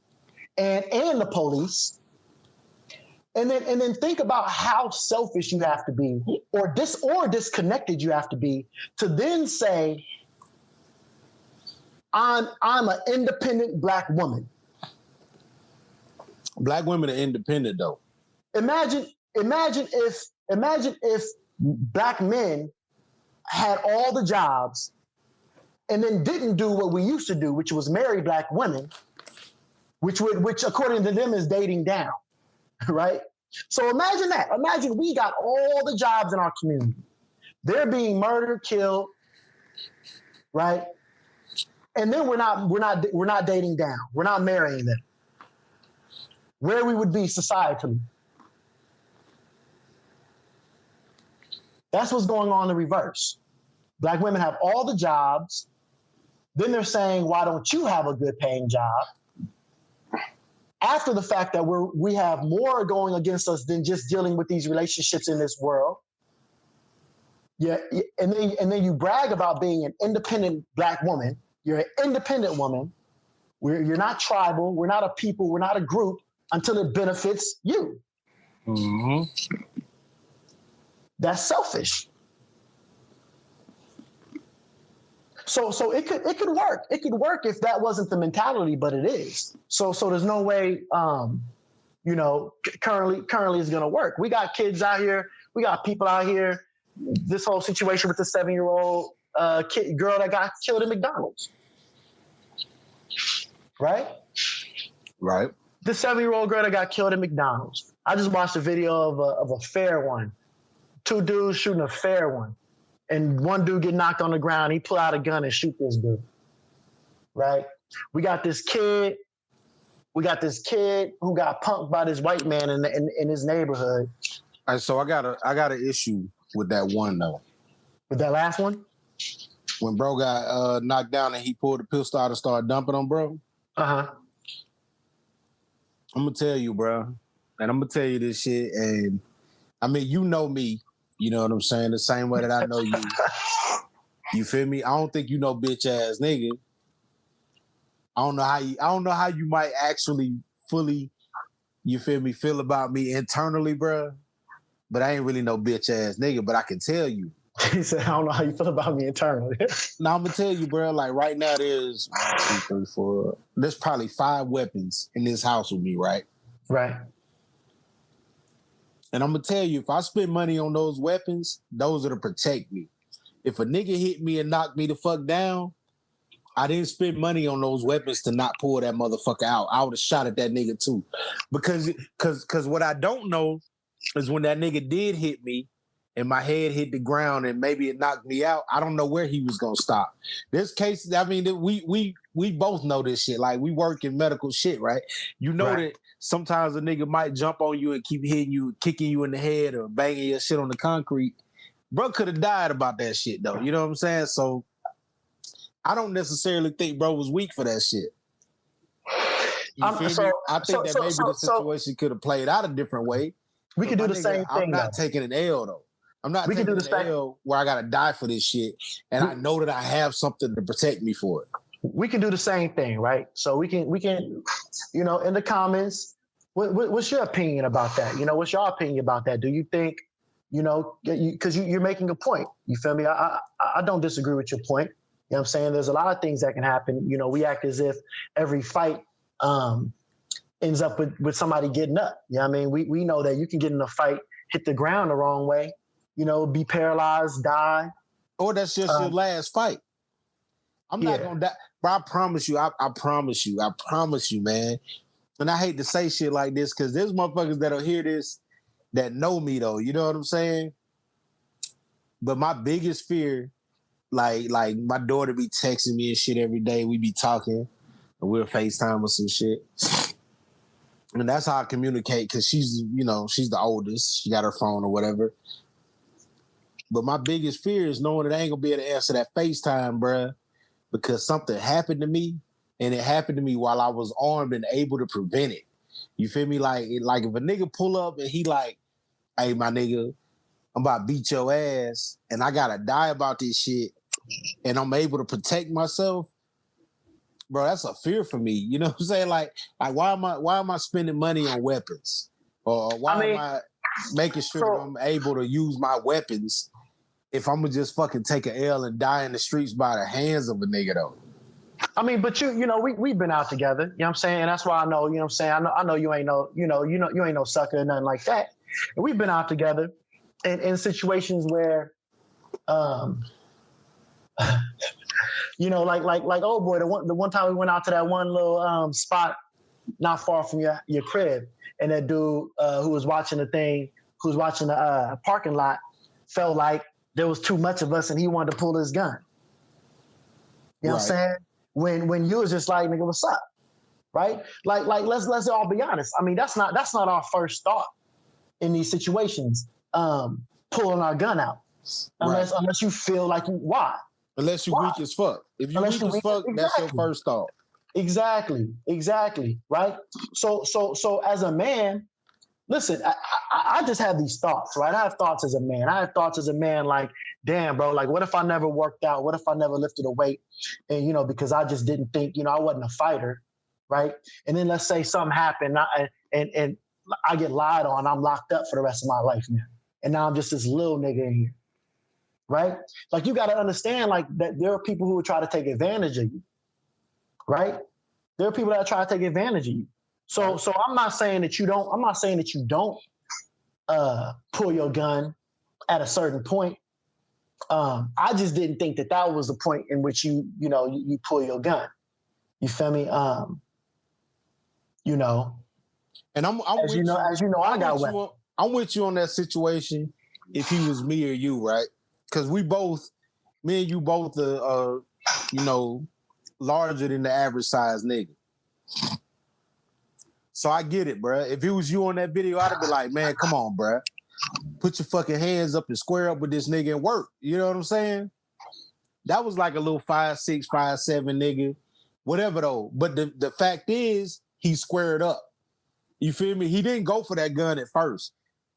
and the police. And then think about how selfish you have to be, or disconnected you have to be, to then say, I'm an independent Black woman. Black women are independent though. Imagine if Black men had all the jobs and then didn't do what we used to do, which was marry Black women, which according to them is dating down. Right? So imagine that. Imagine we got all the jobs in our community. They're being murdered, killed, right? And then we're not dating down. We're not marrying them. Where we would be societally. That's what's going on in reverse. Black women have all the jobs. Then they're saying, why don't you have a good paying job? After the fact that we have more going against us than just dealing with these relationships in this world. Yeah, and then you brag about being an independent Black woman. You're an independent woman. You're not tribal. We're not a people. We're not a group until it benefits you. Mm-hmm. That's selfish. So it could work. It could work if that wasn't the mentality, but it is. So there's no way, currently it's gonna work. We got kids out here. We got people out here. This whole situation with the 7-year-old girl that got killed at McDonald's, right? Right. The 7-year-old girl that got killed at McDonald's. I just watched a video of a fair one. 2 dudes shooting a fair one. And one dude get knocked on the ground. He pull out a gun and shoot this dude. Right? We got this kid who got punked by this white man in his neighborhood. All right, so I got an issue with that one though. With that last one? When bro got knocked down and he pulled the pistol out and started dumping on bro. Uh-huh. I'm gonna tell you, bro, and I'm gonna tell you this shit. And I mean, you know me. You know what I'm saying? The same way that I know you. You feel me? I don't think you know bitch ass nigga. I don't know how you might actually fully, you feel me, feel about me internally, bro. But I ain't really no bitch ass nigga. But I can tell you. He said, I don't know how you feel about me internally. Now I'm gonna tell you, bro. Like right now, there's 1, 2, 3, 4. There's probably 5 weapons in this house with me, right? Right. And I'm gonna tell you, if I spend money on those weapons, those are to protect me. If a nigga hit me and knocked me the fuck down, I didn't spend money on those weapons to not pull that motherfucker out. I would have shot at that nigga too. Because what I don't know is when that nigga did hit me and my head hit the ground and maybe it knocked me out, I don't know where he was gonna stop. There's cases, I mean, we both know this shit. Like we work in medical shit, right? You know Right. that sometimes a nigga might jump on you and keep hitting you, kicking you in the head or banging your shit on the concrete. Bro could have died about that shit though. You know what I'm saying? So I don't necessarily think bro was weak for that shit. You feel me? I think that maybe the situation could have played out a different way. We could do the same thing. I'm not taking an L though. I'm not taking an L where I gotta die for this shit, and I know that I have something to protect me for it. We can do the same thing, right? So we can, you know, in the comments, what's your opinion about that? You know, what's your opinion about that? Do you think, you know, because you're making a point. You feel me? I don't disagree with your point. You know what I'm saying? There's a lot of things that can happen. You know, we act as if every fight ends up with somebody getting up. You know what I mean? We know that you can get in a fight, hit the ground the wrong way, you know, be paralyzed, die. Or that's just your last fight. I'm not gonna die. But I promise you, I promise you, man. And I hate to say shit like this because there's motherfuckers that'll hear this that know me though. You know what I'm saying? But my biggest fear, like my daughter be texting me and shit every day. We be talking, and we'll FaceTime or some shit. And that's how I communicate because she's the oldest. She got her phone or whatever. But my biggest fear is knowing that I ain't gonna be able to answer that FaceTime, bruh, because something happened to me, and it happened to me while I was armed and able to prevent it. You feel me? Like if a nigga pull up and he like, hey, my nigga, I'm about to beat your ass, and I gotta die about this shit, and I'm able to protect myself, bro, that's a fear for me. You know what I'm saying? Like why am I spending money on weapons? Or why am I making sure that I'm able to use my weapons if I'm gonna just fucking take an L and die in the streets by the hands of a nigga though? I mean, but you know, we've been out together, you know what I'm saying? And that's why I know, you know what I'm saying? I know you ain't no, you ain't no sucker or nothing like that. And we've been out together in situations where you know, like oh boy, the one time we went out to that one little spot not far from your crib, and that dude who was watching the parking lot felt like there was too much of us and he wanted to pull his gun. You know what I'm saying? When you was just like, nigga, what's up? Right? Like let's all be honest. I mean, that's not our first thought in these situations, pulling our gun out. Unless you feel like why? Unless you're weak as fuck. If you're weak as fuck, that's your first thought. Exactly. Right? So as a man, listen, I just have these thoughts, right? I have thoughts as a man. I have thoughts as a man like, damn, bro, like what if I never worked out? What if I never lifted a weight? And, you know, because I just didn't think, you know, I wasn't a fighter, right? And then let's say something happened and I get lied on, I'm locked up for the rest of my life now. And now I'm just this little nigga in here, right? Like you got to understand like that there are people who would try to take advantage of you, right? There are people that try to take advantage of you. So I'm not saying that you don't pull your gun at a certain point. I just didn't think that was the point in which you pull your gun. You feel me? You know. And I'm as you know, I got weapons. I'm with you on that situation. If he was me or you, right? Because me and you both are, larger than the average size nigga. So I get it, bruh. If it was you on that video, I'd be like, man, come on, bruh. Put your fucking hands up and square up with this nigga and work. You know what I'm saying? That was like a little 5'6", 5'7" nigga. whatever though. But the fact is, he squared up. You feel me? He didn't go for that gun at first.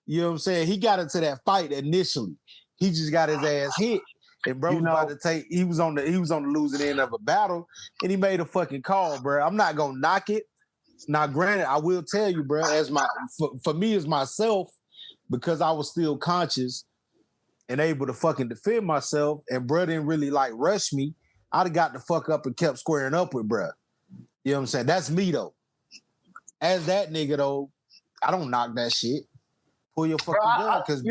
You know what I'm saying? He got into that fight initially. He just got his ass hit. And bro was about to take, he was on the losing end of a battle, and he made a fucking call, bro. I'm not gonna knock it. Now, granted, I will tell you, bro, as for me as myself, because I was still conscious and able to fucking defend myself, and bro didn't really like rush me, I'd have got the fuck up and kept squaring up with bro. You know what I'm saying? That's me though. As that nigga though, I don't knock that shit. Pull your fucking gun, because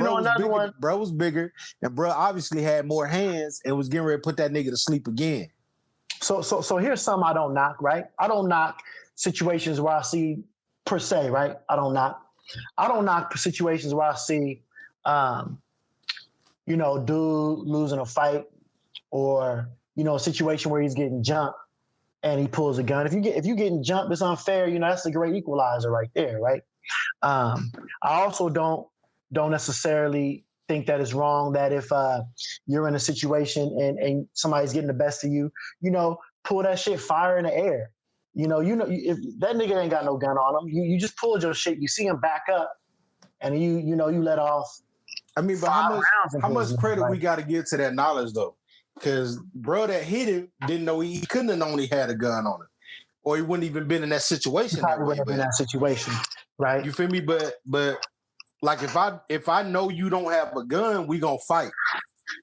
bro was bigger, and bro obviously had more hands and was getting ready to put that nigga to sleep again. So here's something I don't knock, right? I don't knock situations where I see, per se, right? I don't knock situations where I see, dude losing a fight, or, a situation where he's getting jumped and he pulls a gun. If you're getting jumped, it's unfair. That's a great equalizer right there, right? I also don't necessarily think that it's wrong that if you're in a situation and somebody's getting the best of you, pull that shit, fire in the air. If that nigga ain't got no gun on him, you just pulled your shit. You see him back up, and you let off. I mean, but how much credit we got to give to that knowledge though? Because bro that hit him didn't know he couldn't have known he had a gun on him, or he wouldn't even been in that situation. In that situation, right? You feel me? But like if I know you don't have a gun, we gonna fight.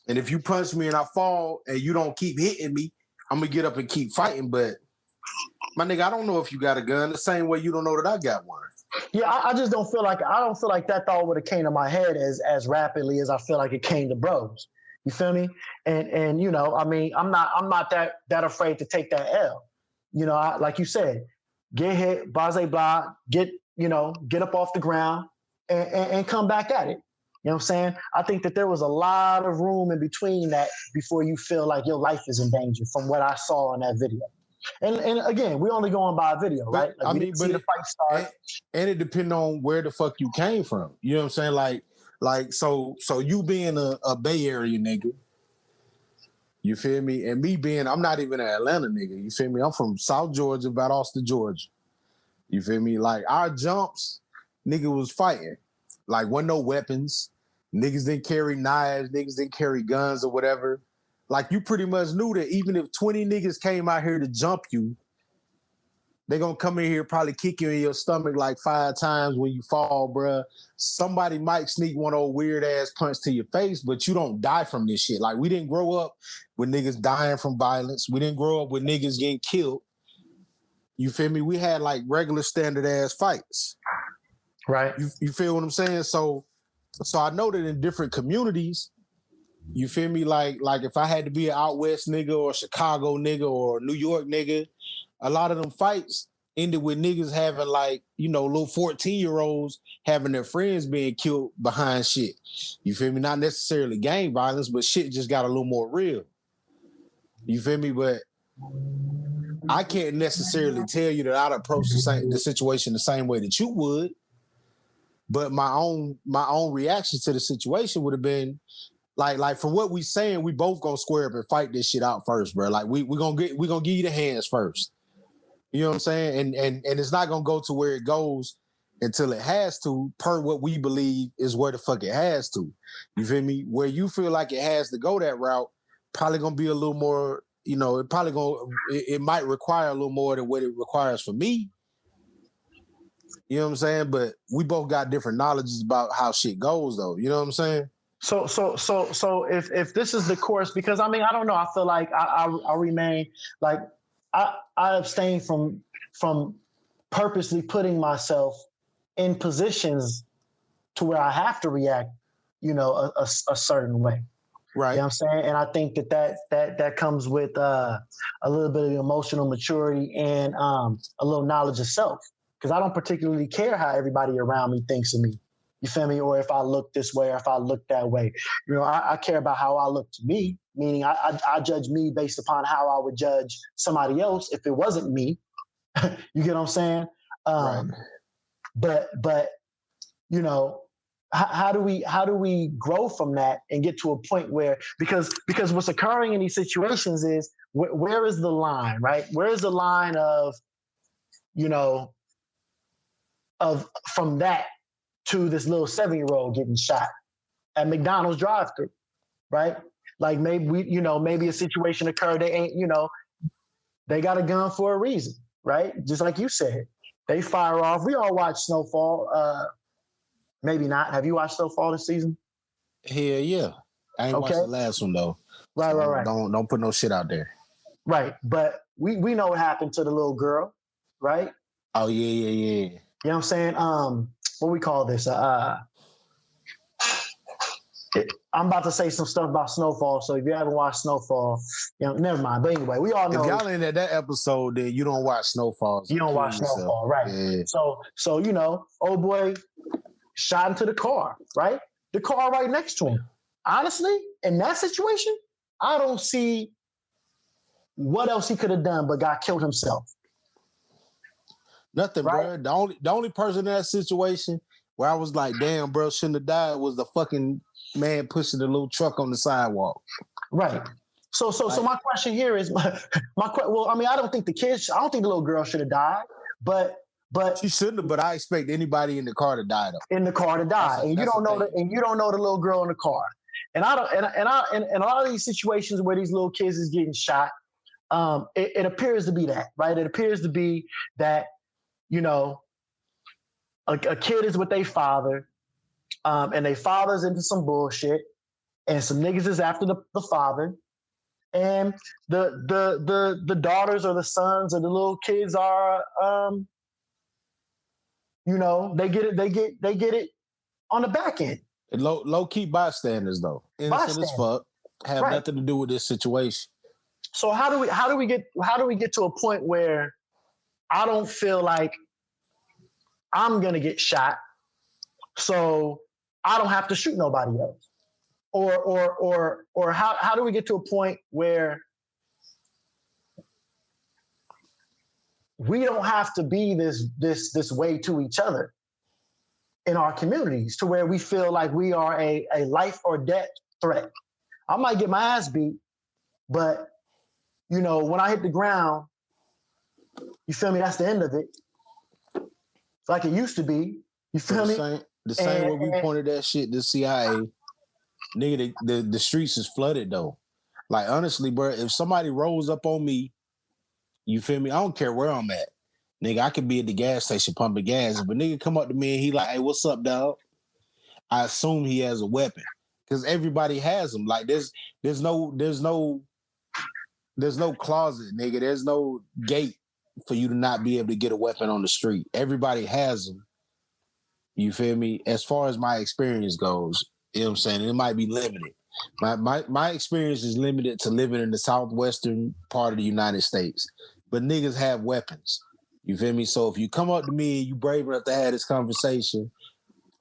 And if you punch me and I fall and you don't keep hitting me, I'm gonna get up and keep fighting. But my nigga, I don't know if you got a gun the same way you don't know that I got one. Yeah, I just don't feel like that thought would have came to my head as rapidly as I feel like it came to bros. You feel me? And I mean, I'm not that afraid to take that L. Like you said, get hit, base blah, get up off the ground and come back at it. You know what I'm saying? I think that there was a lot of room in between that before you feel like your life is in danger, from what I saw in that video. And again, we're only going by a video, right? Like, I mean, but the fight start, and it depends on where the fuck you came from. You know what I'm saying? Like so you being a Bay Area nigga, you feel me? And me being, I'm not even an Atlanta nigga. You feel me? I'm from South Georgia, Valdosta, Georgia. You feel me? Like our jumps, nigga was fighting. Like wasn't no weapons. Niggas didn't carry knives. Niggas didn't carry guns or whatever. Like you pretty much knew that even if 20 niggas came out here to jump you, they gonna come in here probably kick you in your stomach like 5 times when you fall, bruh. Somebody might sneak one old weird ass punch to your face, but you don't die from this shit. Like we didn't grow up with niggas dying from violence. We didn't grow up with niggas getting killed. You feel me? We had like regular standard ass fights. Right. You feel what I'm saying? So I know that in different communities, you feel me? Like if I had to be an out west nigga or a Chicago nigga or a New York nigga, a lot of them fights ended with niggas having like, little 14-year-olds having their friends being killed behind shit. You feel me? Not necessarily gang violence, but shit just got a little more real. You feel me? But I can't necessarily tell you that I'd approach the situation the same way that you would. But my own reaction to the situation would have been like from what we saying, we both gonna square up and fight this shit out first, bro. Like we gonna give you the hands first. You know what I'm saying? And it's not gonna go to where it goes until it has to, per what we believe is where the fuck it has to. You feel me? Where you feel like it has to go that route, probably gonna be a little more, it might require a little more than what it requires for me. You know what I'm saying? But we both got different knowledges about how shit goes though. You know what I'm saying? So if this is the course, because I mean, I don't know. I feel like I remain like I abstain from purposely putting myself in positions to where I have to react, a certain way. Right. You know what I'm saying? And I think that comes with a little bit of emotional maturity and a little knowledge of self. Because I don't particularly care how everybody around me thinks of me. You feel me? Or if I look this way or if I look that way. I care about how I look to me, meaning I judge me based upon how I would judge somebody else if it wasn't me. You get what I'm saying? Right. But how do we grow from that and get to a point where because what's occurring in these situations is where is the line, right? Where is the line of, you know, of from that to this little 7-year-old getting shot at McDonald's drive-thru, right? Like maybe a situation occurred. They ain't, they got a gun for a reason, right? Just like you said, they fire off. We all watch Snowfall. Maybe not. Have you watched Snowfall this season? Hell yeah. I ain't watched the last one though. Right, so right. Don't put no shit out there. Right. But we know what happened to the little girl, right? Oh yeah. You know what I'm saying? What we call this? I'm about to say some stuff about Snowfall. So if you haven't watched Snowfall, never mind. But anyway, we all know. If y'all ain't at that episode, then you don't watch Snowfall. You don't watch Snowfall, right? Yeah. So old boy shot into the car, right? The car right next to him. Honestly, in that situation, I don't see what else he could have done but got killed himself. Nothing, right? Bro. The only person in that situation where I was like, damn, bro, shouldn't have died was the fucking man pushing the little truck on the sidewalk. Right. So my question here is well, I mean, I don't think the little girl should have died, but she shouldn't have. But I expect anybody in the car to die though. In the car to die, and you don't know the little girl in the car, and I don't, and a lot of these situations where these little kids is getting shot, it appears to be that, right? It appears to be that, a kid is with their father, and their father's into some bullshit, and some niggas is after the father, and the daughters or the sons or the little kids are they get it on the back end. Low key bystanders though. Innocent as fuck. Have nothing to do with this situation. So how do we get to a point where I don't feel like I'm gonna get shot, so I don't have to shoot nobody else? Or how do we get to a point where we don't have to be this way to each other in our communities, to where we feel like we are a life or death threat? I might get my ass beat, but when I hit the ground, you feel me? That's the end of it. It's like it used to be. You feel me? The same way we pointed that shit to CIA, nigga, the streets is flooded though. Like honestly, bro, if somebody rolls up on me, you feel me? I don't care where I'm at. Nigga, I could be at the gas station pumping gas. If a nigga come up to me and he like, hey, what's up, dog? I assume he has a weapon. Because everybody has them. Like there's no closet, nigga. There's no gate for you to not be able to get a weapon on the street. Everybody has them. You feel me? As far as my experience goes, you know what I'm saying? It might be limited. My experience is limited to living in the southwestern part of the United States. But niggas have weapons. You feel me? So if you come up to me and you brave enough to have this conversation,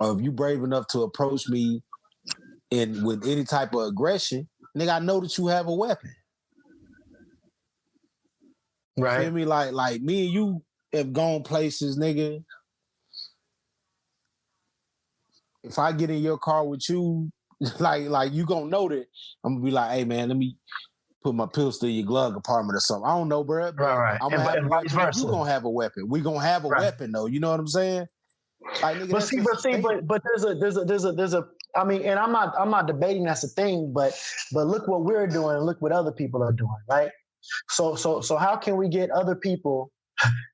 or if you brave enough to approach me with any type of aggression, nigga, I know that you have a weapon. Right. You feel me? Like me and you have gone places, nigga. If I get in your car with you, like you gonna know that I'm gonna be like, hey man, let me put my pistol in your glove compartment or something. I don't know, bro. Right. I'm gonna have a weapon. You gonna have a weapon. We gonna have a weapon though. You know what I'm saying? Like, nigga, but there's a. I mean, and I'm not debating that's a thing, but look what we're doing. Look what other people are doing, right? So how can we get other people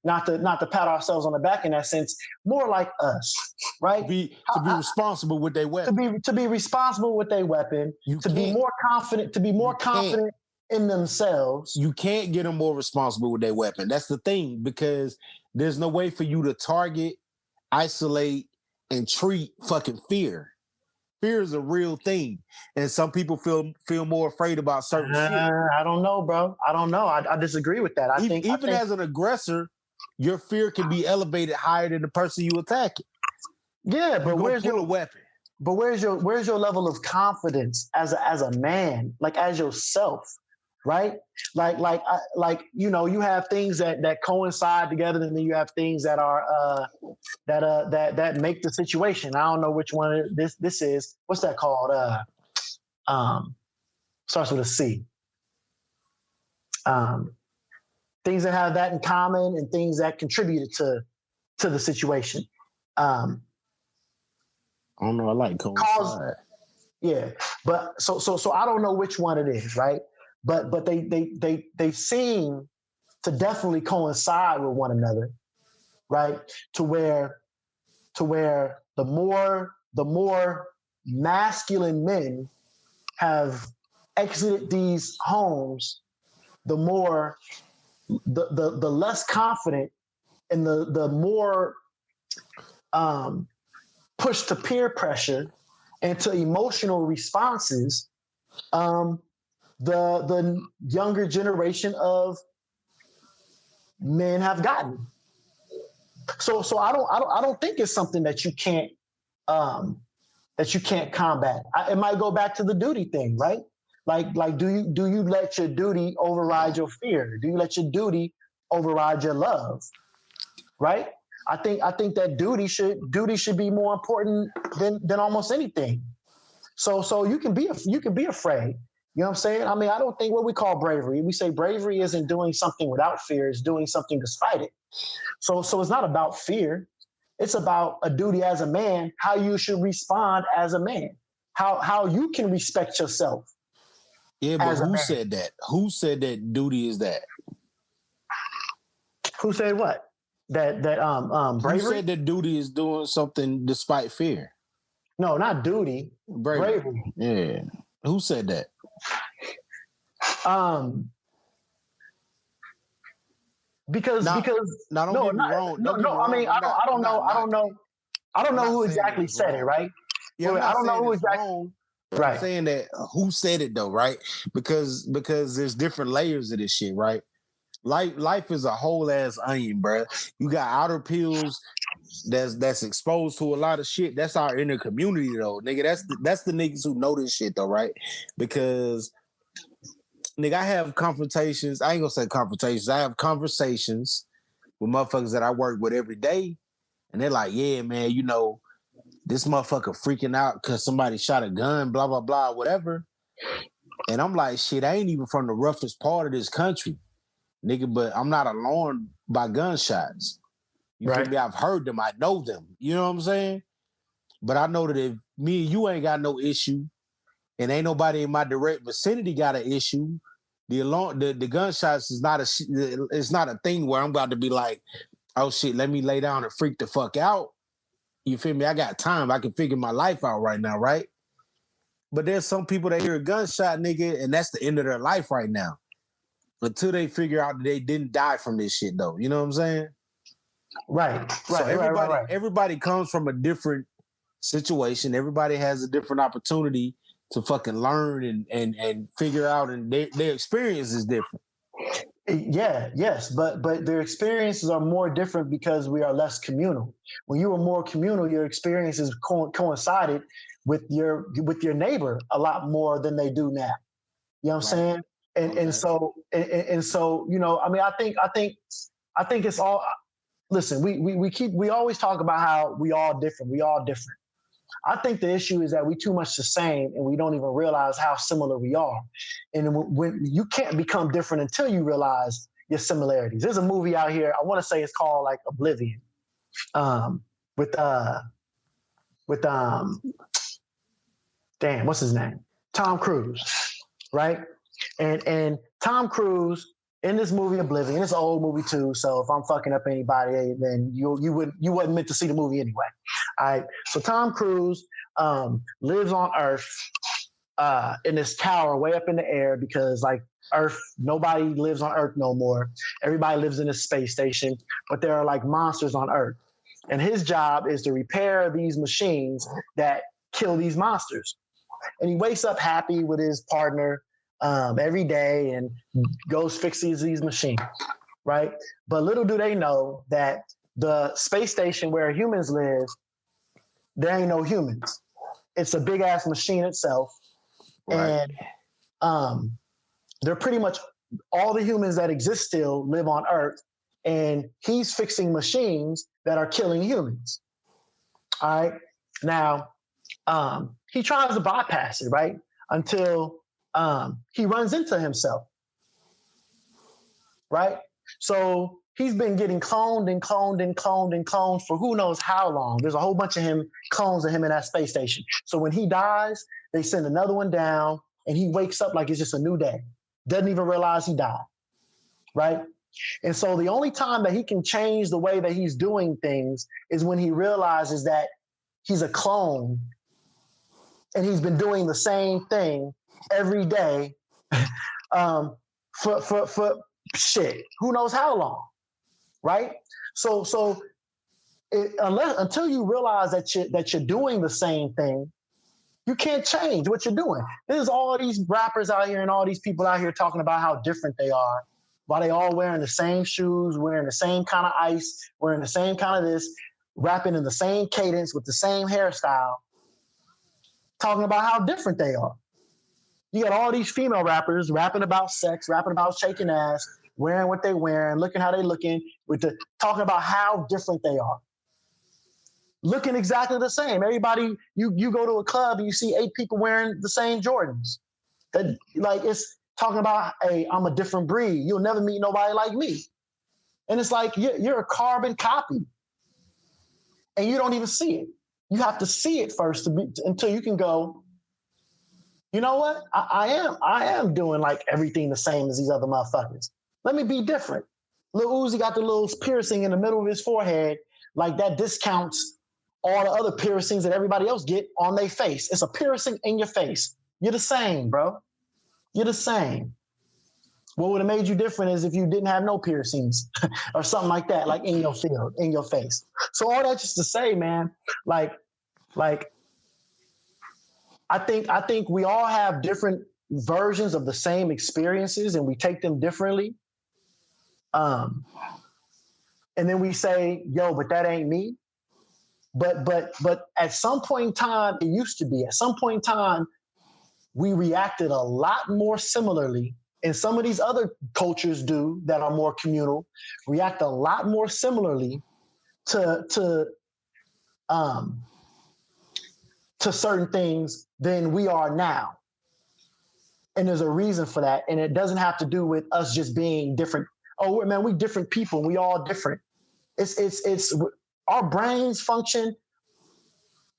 not to pat ourselves on the back in that sense, more like us, right? To be responsible with their weapon. To be responsible with their weapon. Be more confident. To be more confident in themselves. You can't get them more responsible with their weapon. That's the thing, because there's no way for you to target, isolate, and treat fucking fear. Fear is a real thing, and some people feel more afraid about certain shit. I don't know, bro. I don't know. I disagree with that. I think as an aggressor, your fear can be elevated higher than the person you attacking. Yeah, but where's your weapon? But where's your level of confidence as a man, like as yourself, right? Like you have things that coincide together, and then you have things that are that make the situation. I don't know which one this is. What's that called? Starts with a C. Things that have that in common, and things that contributed to the situation. I don't know. I like coincide. Yeah, but so I don't know which one it is, right? But they seem to definitely coincide with one another, right? To where the more masculine men have exited these homes, the more the less confident and the more pushed to peer pressure and to emotional responses the younger generation of men have gotten. So I don't think it's something that you can't combat. It might go back to the duty thing, right? Like do you let your duty override your fear? Do you let your duty override your love? Right? I think that duty should be more important than almost anything. So you can be afraid. You know what I'm saying? I mean, I don't think what we call bravery. We say bravery isn't doing something without fear; it's doing something despite it. So it's not about fear. It's about a duty as a man, how you should respond as a man, how you can respect yourself. Yeah, but who said that? Who said that duty is that? Who said what? That bravery? Who said that duty is doing something despite fear? No, not duty. Bravery. Yeah. Who said that? Because don't get me wrong. I don't know who exactly said it, right? Yeah, I don't know who exactly wrong. Right. I'm saying that who said it though, right? Because there's different layers of this shit, right? Life is a whole ass onion, bro. You got outer peels that's exposed to a lot of shit. That's our inner community though, nigga. That's the niggas who know this shit though, right? Because nigga, I have confrontations. I ain't gonna say confrontations. I have conversations with motherfuckers that I work with every day, and they're like, "Yeah, man, you know, this motherfucker freaking out because somebody shot a gun, blah blah blah, whatever." And I'm like, "Shit, I ain't even from the roughest part of this country, nigga, but I'm not alarmed by gunshots. You feel me? I've heard them. I know them. You know what I'm saying? But I know that if me and you ain't got no issue, and ain't nobody in my direct vicinity got an issue, the gunshots is not it's not a thing where I'm about to be like, oh shit, let me lay down and freak the fuck out. You feel me? I got time. I can figure my life out right now, right? But there's some people that hear a gunshot, nigga, and that's the end of their life right now. Until they figure out that they didn't die from this shit, though. You know what I'm saying? Right. So everybody comes from a different situation. Everybody has a different opportunity to fucking learn and figure out, and their experience is different. Yeah, yes, but their experiences are more different because we are less communal. When you were more communal, your experiences coincided with your neighbor a lot more than they do now. You know what I'm saying? And so you know, I mean, I think it's all. Listen, we always talk about how we all different. We all different. I think the issue is that we too much the same, and we don't even realize how similar we are. And when you can't become different until you realize your similarities. There's a movie out here. I want to say it's called like Oblivion, with damn, what's his name? Tom Cruise, right? And Tom Cruise in this movie Oblivion, it's an old movie too. So if I'm fucking up anybody, then you wasn't meant to see the movie anyway. All right. So Tom Cruise lives on Earth in this tower way up in the air because like Earth, nobody lives on Earth no more. Everybody lives in a space station, but there are like monsters on Earth. And his job is to repair these machines that kill these monsters. And he wakes up happy with his partner every day and goes fixes these machines, right? But little do they know that the space station where humans live, there ain't no humans. It's a big ass machine itself. Right. And they're pretty much all the humans that exist still live on Earth, and he's fixing machines that are killing humans. All right. Now, he tries to bypass it, right? Until he runs into himself, right? So he's been getting cloned and cloned and cloned and cloned for who knows how long. There's a whole bunch of clones of him in that space station. So when he dies, they send another one down, and he wakes up like it's just a new day. Doesn't even realize he died, right? And so the only time that he can change the way that he's doing things is when he realizes that he's a clone and he's been doing the same thing every day for shit, who knows how long, right? So until you realize that you're doing the same thing, you can't change what you're doing. There's all these rappers out here and all these people out here talking about how different they are, while they all wearing the same shoes, wearing the same kind of ice, wearing the same kind of this, rapping in the same cadence with the same hairstyle, talking about how different they are. You got all these female rappers rapping about sex, rapping about shaking ass, wearing what they wearing, looking how they looking, talking about how different they are. Looking exactly the same. Everybody, you go to a club and you see 8 people wearing the same Jordans. That, like, it's talking about, hey, I'm a different breed. You'll never meet nobody like me. And it's like you're a carbon copy, and you don't even see it. You have to see it first until you can go, you know what? I am doing like everything the same as these other motherfuckers. Let me be different. Lil Uzi got the little piercing in the middle of his forehead, like that discounts all the other piercings that everybody else get on their face. It's a piercing in your face. You're the same, bro. You're the same. What would have made you different is if you didn't have no piercings or something like that, like in your field, in your face. So all that just to say, man, like I think we all have different versions of the same experiences, and we take them differently. And then we say, yo, but that ain't me. But at some point in time, it used to be. At some point in time, we reacted a lot more similarly, and some of these other cultures do that are more communal, react a lot more similarly to certain things than we are now. And there's a reason for that, and it doesn't have to do with us just being different. Oh man, we different people. We all different. It's our brains function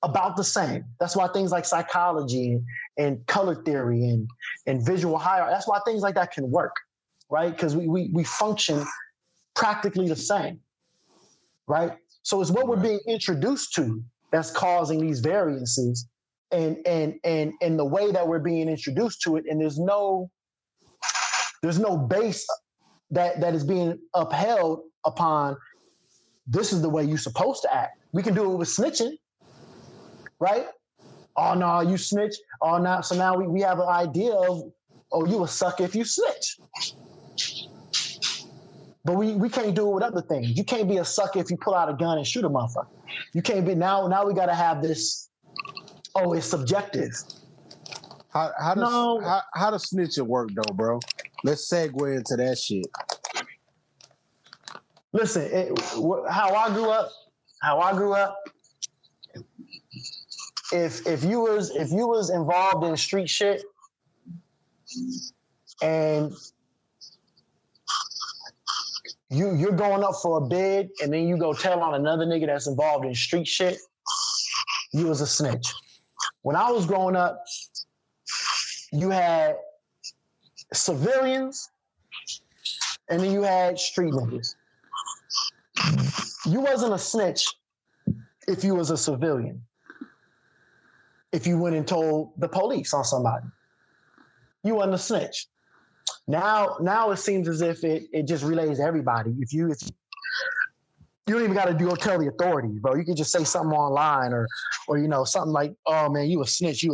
about the same. That's why things like psychology and color theory and visual hierarchy, that's why things like that can work, right? Because we function practically the same, right? So it's what we're being introduced to that's causing these variances and the way that we're being introduced to it. And there's no base that is being upheld upon this is the way you're supposed to act. We can do it with snitching, right? Oh no, you snitch. Oh no, so now we have an idea of, oh, you a sucker if you snitch. But we can't do it with other things. You can't be a sucker if you pull out a gun and shoot a motherfucker. You can't be now we gotta have this, oh, it's subjective. How does snitching work though, bro? Let's segue into that shit. Listen, how I grew up, if you was involved in street shit and you're going up for a bid and then you go tell on another nigga that's involved in street shit, you was a snitch. When I was growing up, you had civilians and then you had street niggas. You wasn't a snitch if you was a civilian. If you went and told the police on somebody, you wasn't a snitch. Now it seems as if it just relays to everybody. If you don't even got to go tell the authorities, bro. You can just say something online or something like, oh man, you a snitch.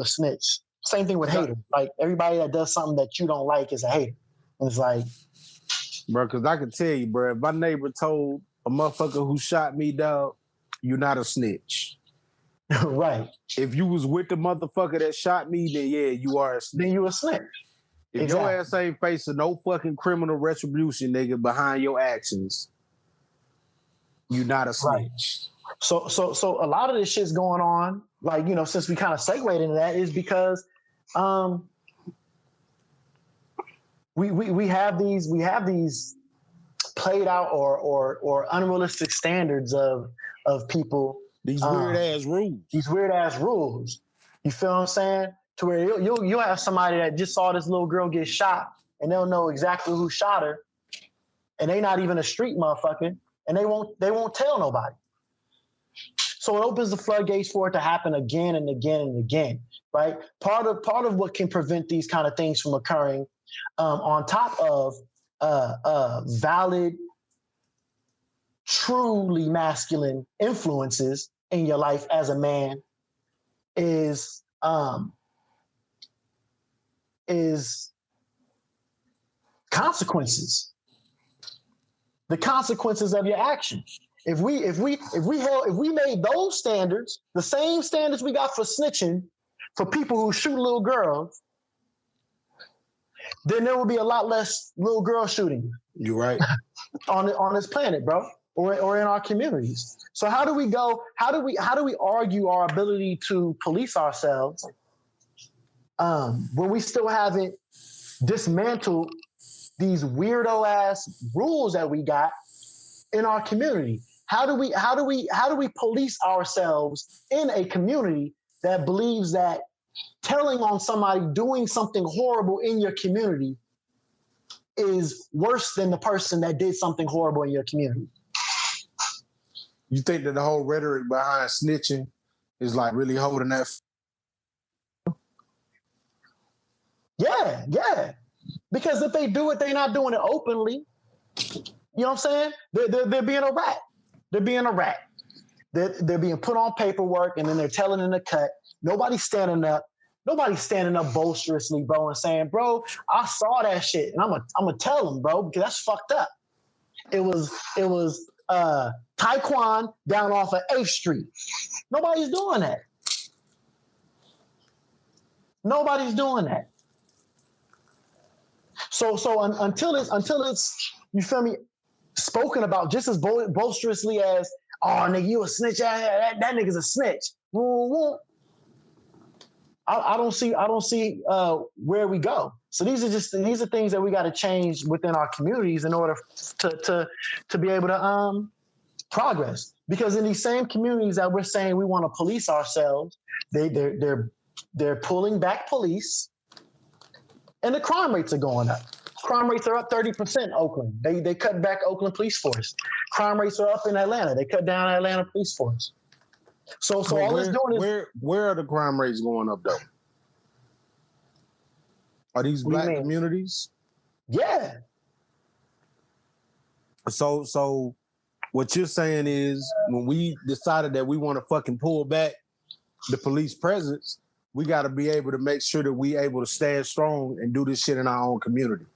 Same thing with haters. Like everybody that does something that you don't like is a hater. And it's like, bro, because I can tell you, bro, if my neighbor told a motherfucker who shot me, dog, you're not a snitch. Right. If you was with the motherfucker that shot me, then yeah, you are a snitch. Then you a snitch. If your ass ain't facing no fucking criminal retribution, nigga, behind your actions, you not a snitch. Right. So a lot of this shit's going on, like, you know, since we kind of segued into that, is because we have these played out or unrealistic standards of people. These weird ass rules. These weird ass rules. You feel what I'm saying? To where you'll have somebody that just saw this little girl get shot and they'll know exactly who shot her, and they not even a street motherfucker, and they won't tell nobody. So it opens the floodgates for it to happen again and again and again, right? Part of what can prevent these kind of things from occurring, on top of valid, truly masculine influences in your life as a man, is consequences. The consequences of your actions. If we made those standards, the same standards we got for snitching for people who shoot little girls, then there would be a lot less little girl shooting. You're right. on this planet, bro, or in our communities. So how do we argue our ability to police ourselves when we still haven't dismantled these weirdo ass rules that we got in our community? How do we police ourselves in a community that believes that telling on somebody doing something horrible in your community is worse than the person that did something horrible in your community? You think that the whole rhetoric behind snitching is like really holding that? Yeah. Because if they do it, they're not doing it openly. You know what I'm saying? They're being a rat. They're being a rat. They're being put on paperwork, and then they're telling in the cut. Nobody's standing up boisterously, bro, and saying, bro, I saw that shit, and I'm gonna tell them, bro, because that's fucked up. It was Taekwon down off of 8th Street. Nobody's doing that. Nobody's doing that. So until it's you feel me, spoken about just as boisterously as, oh nigga, you a snitch, that nigga's a snitch. I don't see where we go. So these are things that we got to change within our communities in order to be able to progress. Because in these same communities that we're saying we want to police ourselves, they're pulling back police, and the crime rates are going up. Crime rates are up 30% in Oakland. They cut back Oakland police force. Crime rates are up in Atlanta. They cut down Atlanta police force. So all it's doing is, where are the crime rates going up though? Are these black communities? Yeah. So what you're saying is, when we decided that we want to fucking pull back the police presence, we got to be able to make sure that we able to stand strong and do this shit in our own community.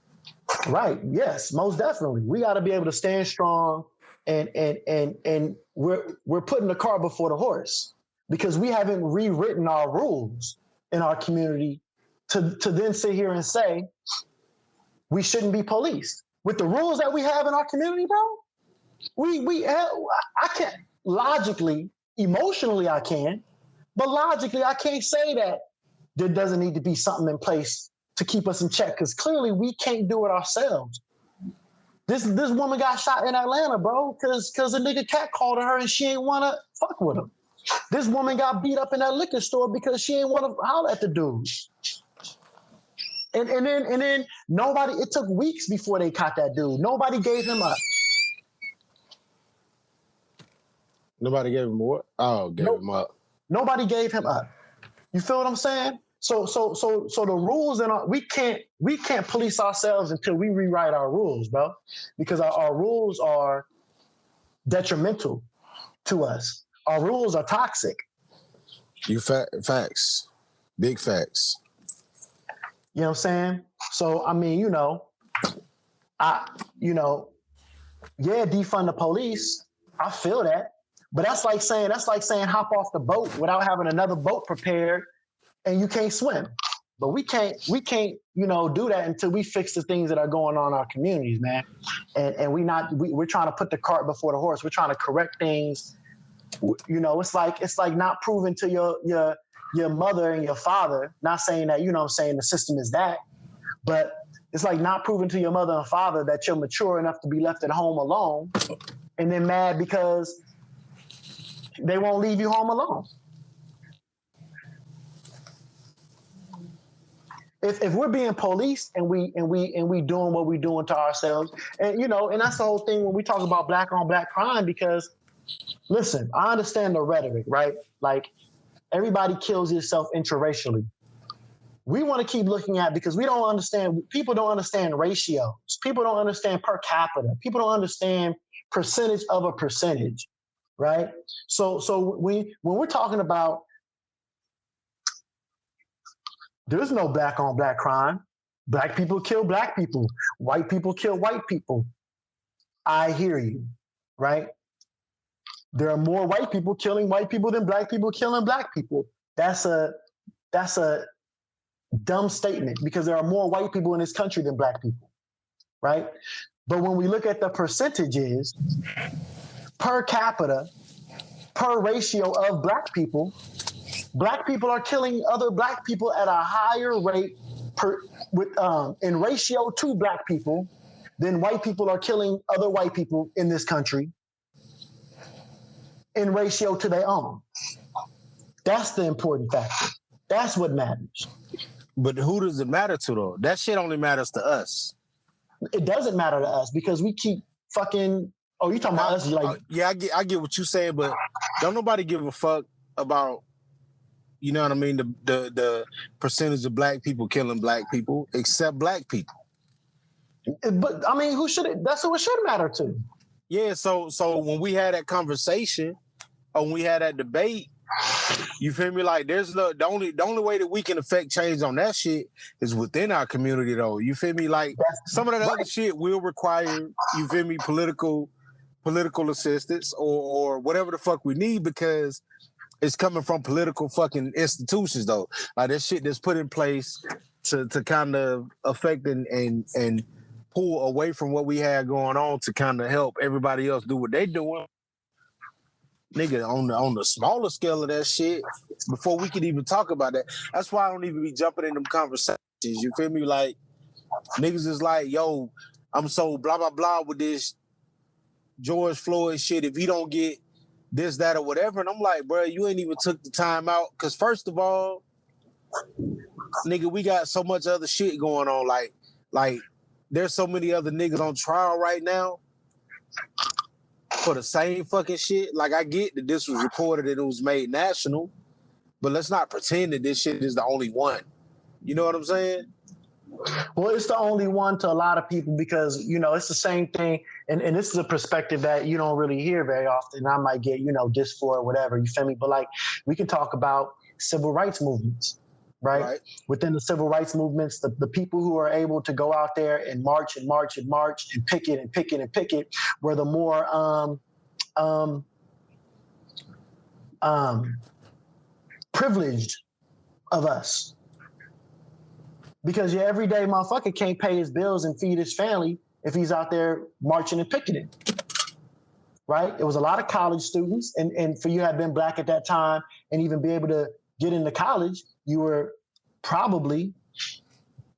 Right. Yes, most definitely. We got to be able to stand strong, and we're putting the cart before the horse, because we haven't rewritten our rules in our community to then sit here and say we shouldn't be policed. With the rules that we have in our community, bro, I can't logically, emotionally I can, but logically I can't say that there doesn't need to be something in place to keep us in check, because clearly we can't do it ourselves. This woman got shot in Atlanta, bro, because a nigga cat called her and she ain't want to fuck with him. This woman got beat up in that liquor store because she ain't want to holler at the dude. And then nobody, it took weeks before they caught that dude. Nobody gave him up. Nobody gave him what? Oh, him up. Nobody gave him up. You feel what I'm saying? So the rules we can't police ourselves until we rewrite our rules, bro, because our rules are detrimental to us. Our rules are toxic. Facts, big facts. You know what I'm saying? So I mean, defund the police. I feel that, but that's like saying hop off the boat without having another boat prepared, and you can't swim. But we can't, do that until we fix the things that are going on in our communities, man. And we're trying to put the cart before the horse. We're trying to correct things. It's like not proving to your mother and your father, not saying that, the system is that, but it's like not proving to your mother and father that you're mature enough to be left at home alone, and then mad because they won't leave you home alone. If we're being policed and we doing what we're doing to ourselves, and that's the whole thing when we talk about black on black crime, because listen, I understand the rhetoric, right? Like everybody kills yourself interracially. We want to keep looking at, because people don't understand ratios. People don't understand per capita. People don't understand percentage of a percentage, right? So when we're talking about, there's no black on black crime. Black people kill black people. White people kill white people. I hear you, right? There are more white people killing white people than black people killing black people. That's a dumb statement, because there are more white people in this country than black people, right? But when we look at the percentages per capita, per ratio of black people are killing other black people at a higher rate in ratio to black people than white people are killing other white people in this country in ratio to their own. That's the important factor. That's what matters. But who does it matter to, though? That shit only matters to us. It doesn't matter to us because we keep fucking. Oh, you talking about us? Like, yeah, I get what you're saying, but don't nobody give a fuck about, you know what I mean, the percentage of black people killing black people, except black people. But I mean, that's who it should matter to. Yeah, so when we had that conversation, or when we had that debate, you feel me? Like, there's the only way that we can affect change on that shit is within our community, though. You feel me? Like, some of that other shit will require, you feel me, political assistance or whatever the fuck we need, because it's coming from political fucking institutions, though. Like, that shit that's put in place to kind of affect and pull away from what we had going on to kind of help everybody else do what they doing. Nigga, on the smaller scale of that shit, before we could even talk about that, that's why I don't even be jumping in them conversations. You feel me? Like, niggas is like, yo, I'm so blah, blah, blah with this George Floyd shit. If he don't get this, that, or whatever. And I'm like, bro, you ain't even took the time out. Because first of all, nigga, we got so much other shit going on. Like there's so many other niggas on trial right now for the same fucking shit. Like, I get that this was reported and it was made national, but let's not pretend that this shit is the only one. You know what I'm saying? Well, it's the only one to a lot of people because, it's the same thing. And this is a perspective that you don't really hear very often. I might get, just for or whatever, you feel me? But like, we can talk about civil rights movements, right? Within the civil rights movements, the people who are able to go out there and march and march and march and picket and picket and picket were the more privileged of us. Because your everyday motherfucker can't pay his bills and feed his family if he's out there marching and picketing, right? It was a lot of college students, and for you to have been black at that time and even be able to get into college, you were probably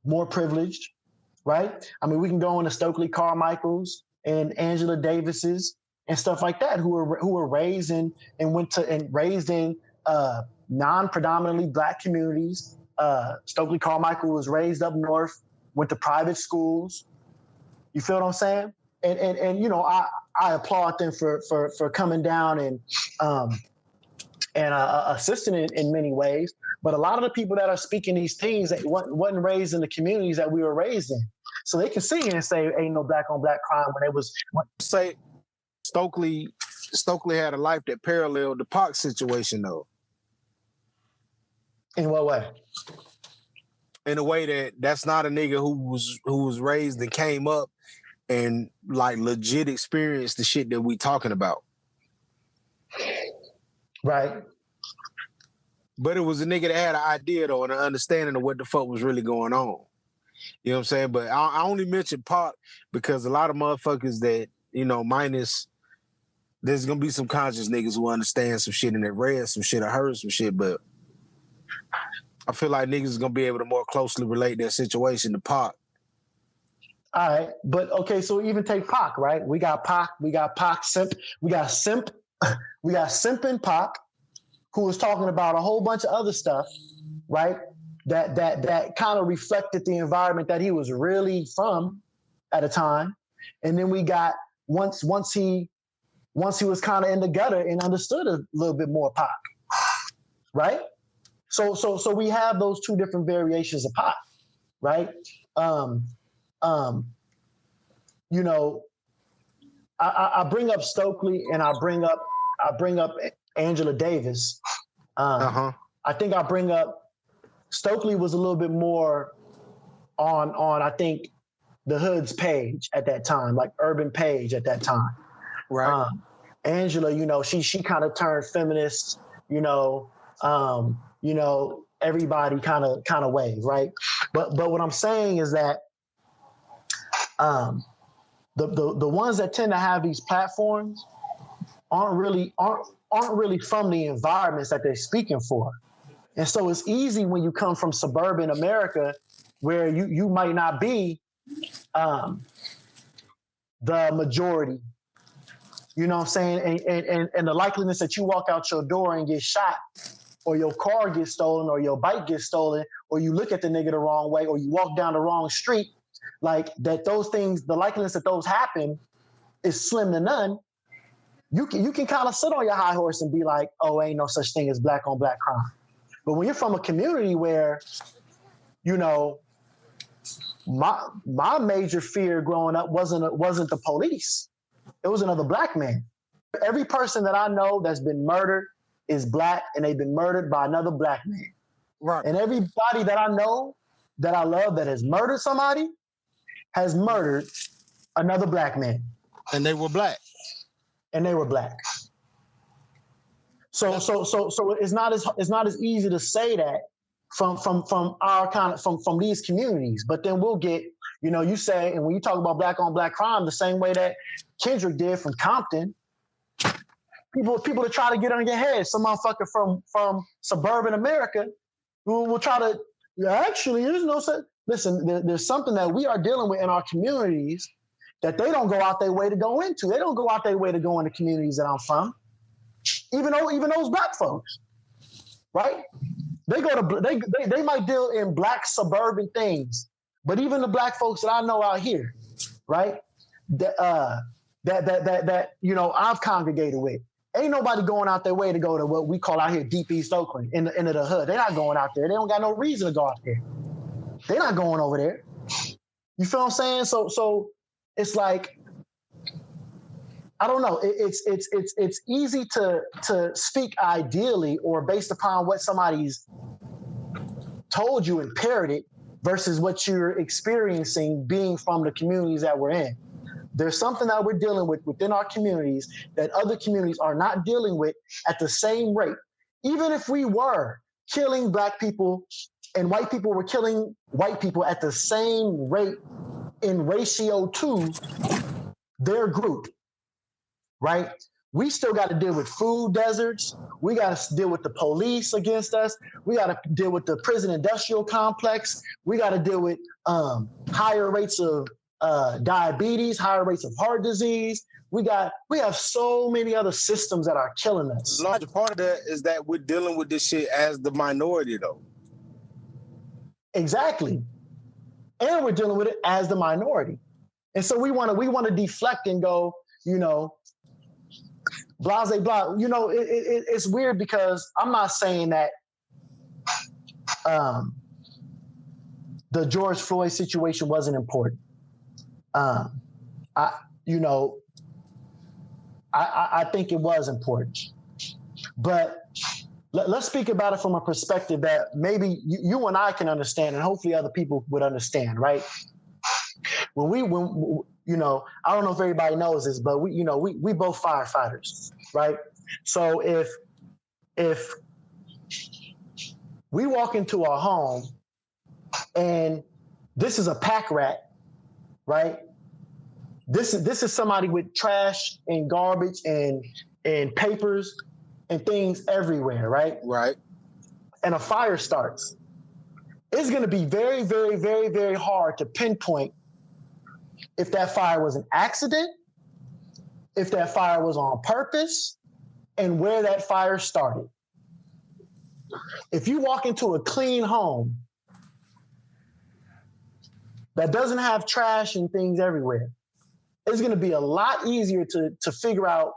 more privileged, right? I mean, we can go into Stokely Carmichael's and Angela Davis's and stuff like that, who were raised in non-predominantly black communities. Stokely Carmichael was raised up north, went to private schools. You feel what I'm saying? And I applaud them for coming down and assisting in many ways. But a lot of the people that are speaking these things that wasn't raised in the communities that we were raised in. So they can sit here and say ain't no black on black crime when it was. Say Stokely had a life that paralleled the Pac situation, though. In what way? In a way that's not a nigga who was raised and came up and like legit experienced the shit that we talking about. Right. But it was a nigga that had an idea though and an understanding of what the fuck was really going on. You know what I'm saying? But I only mention Pac because a lot of motherfuckers that, minus there's gonna be some conscious niggas who understand some shit and that read some shit or heard some shit, but I feel like niggas is gonna be able to more closely relate their situation to Pac. All right, but okay, so even take Pac, right? We got Pac Simp, we got Simp, we got Simp and Pac, who was talking about a whole bunch of other stuff, right? That kind of reflected the environment that he was really from at a time. And then we got once he was kind of in the gutter and understood a little bit more Pac, right? So we have those two different variations of Pac, right? I bring up Stokely and I bring up Angela Davis. I think I bring up Stokely was a little bit more on I think the Hood's page at that time, like urban page at that time. Right. Angela, she kind of turned feminist, everybody kind of way, right? But what I'm saying is that the ones that tend to have these platforms aren't really from the environments that they're speaking for. And so it's easy when you come from suburban America where you might not be the majority. You know what I'm saying? And the likeliness that you walk out your door and get shot, or your car gets stolen, or your bike gets stolen, or you look at the nigga the wrong way, or you walk down the wrong street, like that, those things, the likeliness that those happen is slim to none. You can kind of sit on your high horse and be like, oh, ain't no such thing as black on black crime. But when you're from a community where, my major fear growing up wasn't the police. It was another black man. Every person that I know that's been murdered is black, and they've been murdered by another black man. Right. And everybody that I know that I love that has murdered somebody has murdered another black man. And they were black. So it's not as easy to say that from our from these communities. But then we'll get, you say, and when you talk about black on black crime, the same way that Kendrick did from Compton, people to try to get on your head. Some motherfucker from suburban America who will try to actually there's no such. Listen, there's something that we are dealing with in our communities that they don't go out their way to go into. They don't go out their way to go into communities that I'm from. Even those black folks, right? They might deal in black suburban things, but even the black folks that I know out here, right? That I've congregated with, ain't nobody going out their way to go to what we call out here Deep East Oakland, into the hood. They're not going out there. They don't got no reason to go out there. They're not going over there. You feel what I'm saying? So it's like, I don't know. It's easy to speak ideally or based upon what somebody's told you and parroted versus what you're experiencing being from the communities that we're in. There's something that we're dealing with within our communities that other communities are not dealing with at the same rate. Even if we were killing black people and white people were killing white people at the same rate in ratio to their group, right? We still got to deal with food deserts. We got to deal with the police against us. We got to deal with the prison industrial complex. We got to deal with higher rates of diabetes, higher rates of heart disease. We have so many other systems that are killing us. A large part of that is that we're dealing with this shit as the minority, though. Exactly. And we're dealing with it as the minority. And so we want to deflect and go, blase, blah. It's weird because I'm not saying that the George Floyd situation wasn't important. I think it was important. But let's speak about it from a perspective that maybe you and I can understand, and hopefully other people would understand, right? When I don't know if everybody knows this, but we both firefighters, right? So if we walk into our home and this is a pack rat, right? This is somebody with trash and garbage and papers and things everywhere, right? Right. And a fire starts. It's going to be very, very, very, very hard to pinpoint if that fire was an accident, if that fire was on purpose, and where that fire started. If you walk into a clean home that doesn't have trash and things everywhere, it's going to be a lot easier to figure out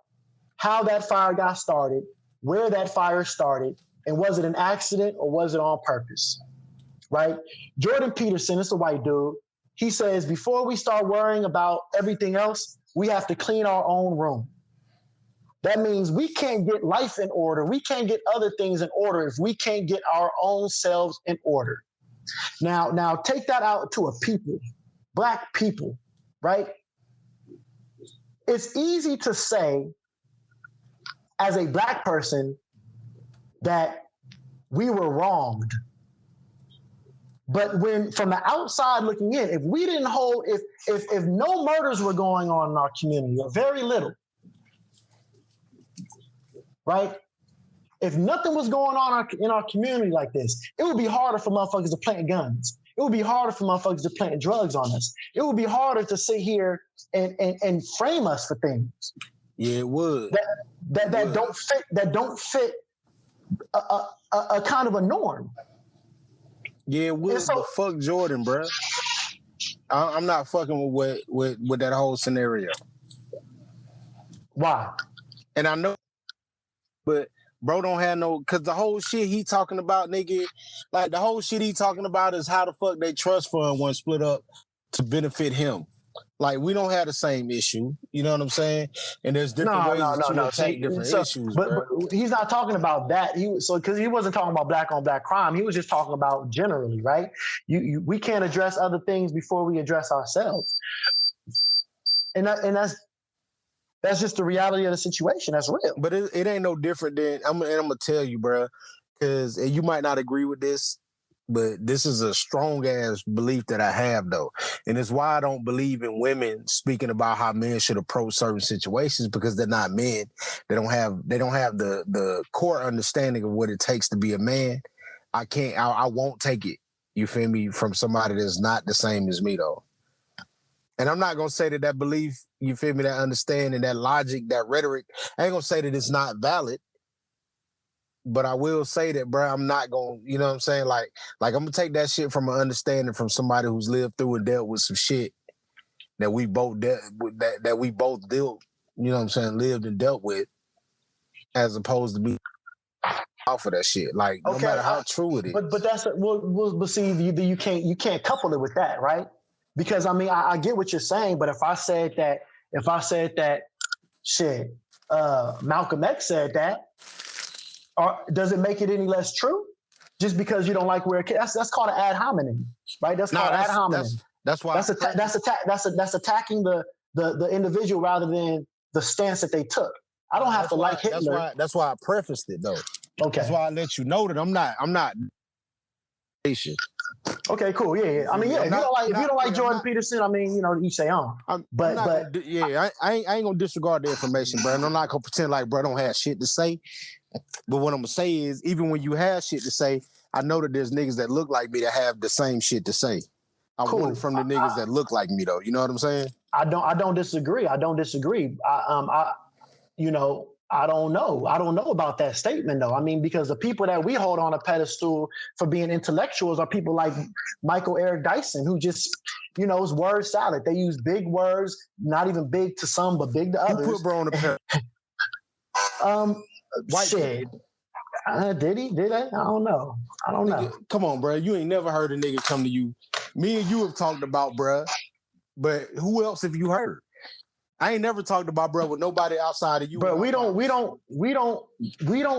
how that fire got started, where that fire started, and was it an accident or was it on purpose, right? Jordan Peterson, it's a white dude, he says, before we start worrying about everything else, we have to clean our own room. That means we can't get life in order. We can't get other things in order if we can't get our own selves in order. Now take that out to a people, Black people, right? It's easy to say as a Black person that we were wronged. But when from the outside looking in, if we didn't hold, if no murders were going on in our community, or very little, right? If nothing was going on in our community like this, it would be harder for motherfuckers to plant guns. It would be harder for motherfuckers to plant drugs on us. It would be harder to sit here and frame us for things. Yeah, it would. That don't fit a kind of a norm. Yeah, it would. But fuck Jordan, bro. I'm not fucking with that whole scenario. Why? And I know, but bro don't have no, because the whole shit he talking about, nigga, like the whole shit he talking about is how the fuck they trust fund one split up to benefit him. Like, we don't have the same issue. You know what I'm saying? And there's different ways to attack different issues, but he's not talking about that. Because he wasn't talking about Black on Black crime. He was just talking about generally, right? We can't address other things before we address ourselves. And that's just the reality of the situation. That's real. But it ain't no different than, I'm going to tell you, bro, because you might not agree with this, but this is a strong ass belief that I have, though. And it's why I don't believe in women speaking about how men should approach certain situations, because they're not men. They don't have the core understanding of what it takes to be a man. I won't take it, you feel me, from somebody that's not the same as me, though. And I'm not going to say that belief, you feel me, that understanding, that logic, that rhetoric, I ain't going to say that it's not valid. But I will say that, bro, I'm not going to, you know what I'm saying? Like I'm going to take that shit from an understanding from somebody who's lived through and dealt with some shit that we both dealt, you know what I'm saying, lived and dealt with, as opposed to be off of that shit. Like, no matter how true it is. But that's, but see, you can't couple it with that, right? Because I mean, I get what you're saying, but if I said that shit, Malcolm X said that, or does it make it any less true? Just because you don't like where that's called an ad hominem, right? That's called ad hominem. That's why that's attacking the individual rather than the stance that they took. I don't have to like Hitler. That's why I prefaced it, though. Okay. That's why I let you know that I'm not. Okay, cool. Yeah. I mean, yeah. If you don't like Jordan Peterson, I mean, you know, you say on. I ain't gonna disregard the information, bro. And I'm not gonna pretend like bro don't have shit to say. But what I'm gonna say is, even when you have shit to say, I know that there's niggas that look like me that have the same shit to say. I want it from the niggas that look like me, though. You know what I'm saying? I don't disagree. I don't know. I don't know about that statement, though. I mean, because the people that we hold on a pedestal for being intellectuals are people like Michael Eric Dyson, who just, you know, is word salad. They use big words, not even big to some, but big to others. Who put bro on the pedestal? White shit. Did he? Did I? I don't know. Come on, bro. You ain't never heard a nigga come to you. Me and you have talked about, bro. But who else have you heard? I ain't never talked about, bro, with nobody outside of you. But we don't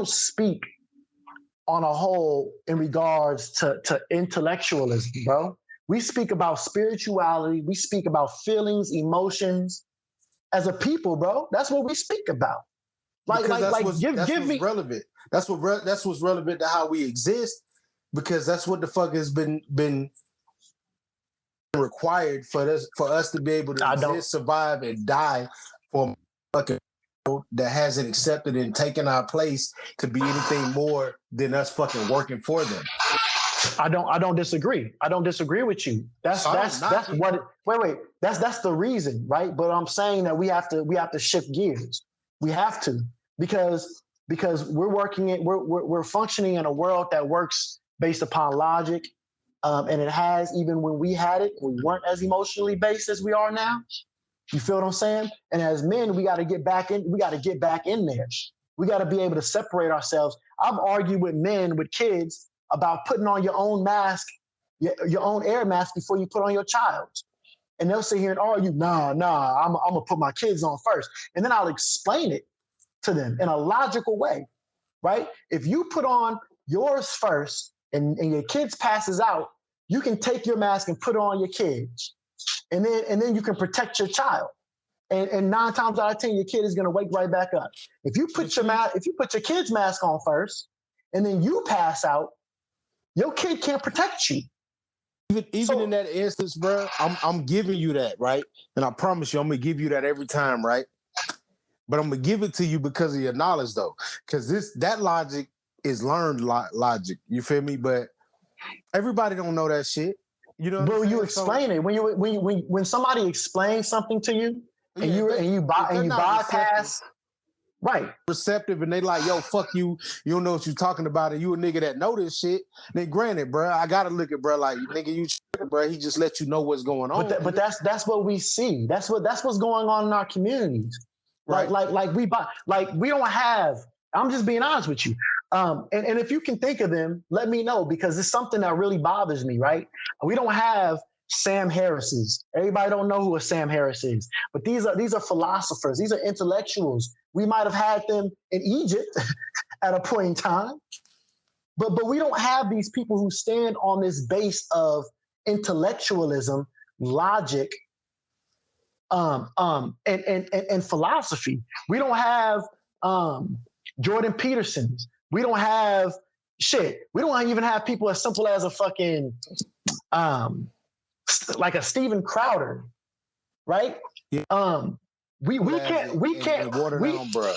speak on a whole in regards to intellectualism, bro. We speak about spirituality. We speak about feelings, emotions as a people, bro. That's what we speak about. Give me relevant. That's what's relevant to how we exist. because that's what the fuck has been required for us to be able to exist, survive, and die for a fucking world that hasn't accepted and taken our place to be anything more than us fucking working for them. I don't disagree. I don't disagree with you. That's what it, wait. That's the reason, right? But I'm saying that we have to shift gears. We have to because we're functioning in a world that works based upon logic. And it has, even when we had it, we weren't as emotionally based as we are now. You feel what I'm saying? And as men, we got to get back in. We got to get back in there. We got to be able to separate ourselves. I've argued with men, with kids, about putting on your own mask, your own air mask before you put on your child's. And they'll sit here and argue, nah, I'm gonna put my kids on first. And then I'll explain it to them in a logical way, right? If you put on yours first and your kids passes out, you can take your mask and put it on your kids. And then you can protect your child. And 9 times out of 10, your kid is gonna wake right back up. If you put your kid's mask on first, and then you pass out, your kid can't protect you. Even in that instance, bro, I'm giving you that, right? And I promise you, I'm gonna give you that every time, right? But I'm gonna give it to you because of your knowledge, though, because that logic is learned logic. You feel me? But everybody don't know that shit. You know? But you explain it when somebody explains something to you, and you bypass. Right. Receptive, and they like, yo, fuck you. You don't know what you're talking about, and you a nigga that know this shit. Then granted, bro, I gotta look at bro like, nigga, you bro. He just let you know what's going on. But that's what we see. That's what's going on in our communities. Right. Like we don't have. I'm just being honest with you. And if you can think of them, let me know, because it's something that really bothers me. Right. We don't have Sam Harris's. Everybody don't know who a Sam Harris is, but these are philosophers. These are intellectuals. We might have had them in Egypt at a point in time, but we don't have these people who stand on this base of intellectualism, logic, and philosophy. We don't have Jordan Peterson's. We don't have shit. We don't even have people as simple as a fucking like a Steven Crowder, right? Yeah. We can't water down, bro.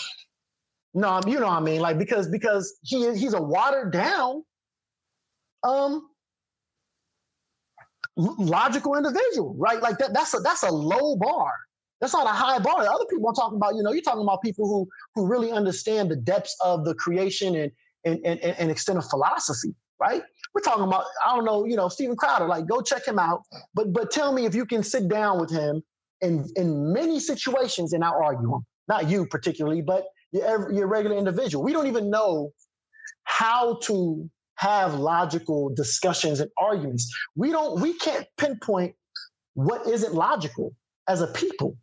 No, you know what I mean, like because he's a watered down logical individual, right? Like that's a low bar. That's not a high bar. The other people I'm talking about, you're talking about people who really understand the depths of the creation and extent of philosophy, right? We're talking about, I don't know, Steven Crowder, like go check him out. But tell me if you can sit down with him in many situations and I'll argue him. Not you particularly, but your regular individual. We don't even know how to have logical discussions and arguments. We can't pinpoint what isn't logical as a people.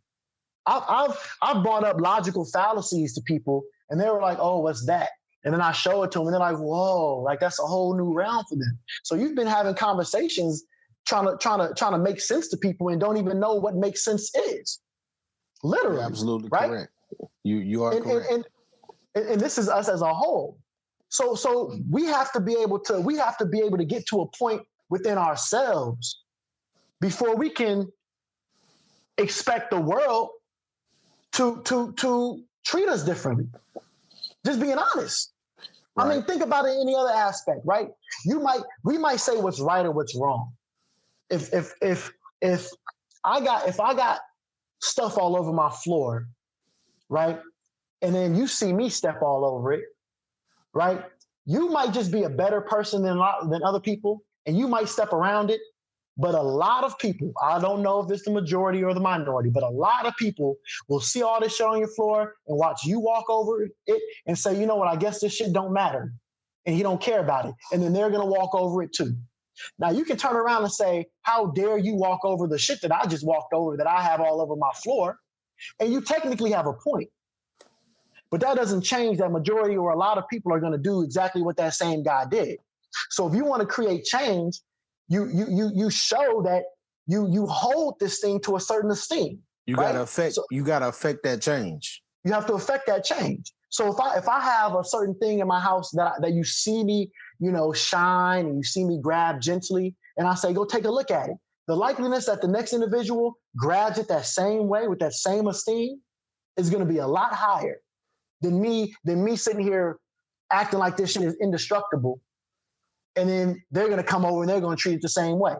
I've brought up logical fallacies to people and they were like, oh, what's that? And then I show it to them and they're like, whoa, like that's a whole new realm for them. So you've been having conversations trying to make sense to people and don't even know what makes sense is. Literally. You're absolutely right? Correct. You are correct. And this is us as a whole. So we have to be able to get to a point within ourselves before we can expect the world to treat us differently. Just being honest. Right. I mean, think about it in any other aspect, right? We might say what's right or what's wrong. If I got stuff all over my floor, right? And then you see me step all over it, right? You might just be a better person than other people, and you might step around it. But a lot of people, I don't know if it's the majority or the minority, but a lot of people will see all this shit on your floor and watch you walk over it and say, you know what, I guess this shit don't matter. And he don't care about it. And then they're going to walk over it too. Now you can turn around and say, how dare you walk over the shit that I just walked over, that I have all over my floor? And you technically have a point. But that doesn't change that majority or a lot of people are going to do exactly what that same guy did. So if you want to create change, you show that you hold this thing to a certain esteem. You gotta affect that change. You have to affect that change. So if I have a certain thing in my house that you see me shine and you see me grab gently, and I say, go take a look at it, the likeliness that the next individual grabs it that same way with that same esteem is going to be a lot higher than me sitting here acting like this shit is indestructible. And then they're going to come over and they're going to treat it the same way.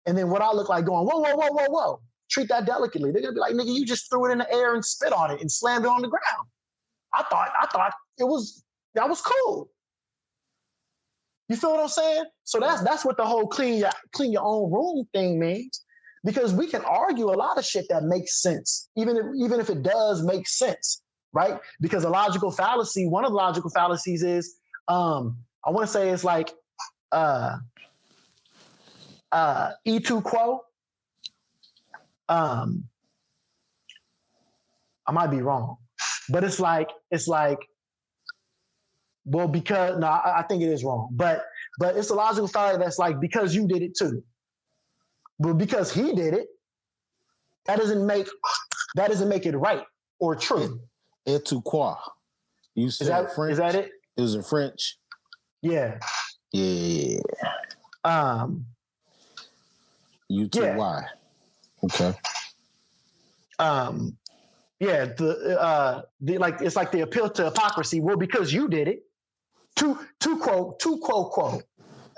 And then what I look like going, whoa, whoa, whoa, whoa, whoa. Treat that delicately. They're going to be like, nigga, you just threw it in the air and spit on it and slammed it on the ground. I thought that was cool. You feel what I'm saying? So that's what the whole clean your own room thing means. Because we can argue a lot of shit that makes sense, even if it does make sense, right? Because one of the logical fallacies is, I want to say it's like e tu quo. I might be wrong, but it's like, well, because no, I think it is wrong, but it's a logical fallacy that's like, because you did it too. But because he did it, that doesn't make it right or true. Et tu quoi? You said French. Is that it? It was in French. Yeah. Yeah. You too. Yeah. Why? Okay. Yeah. It's like the appeal to hypocrisy. Well, because you did it. To quote.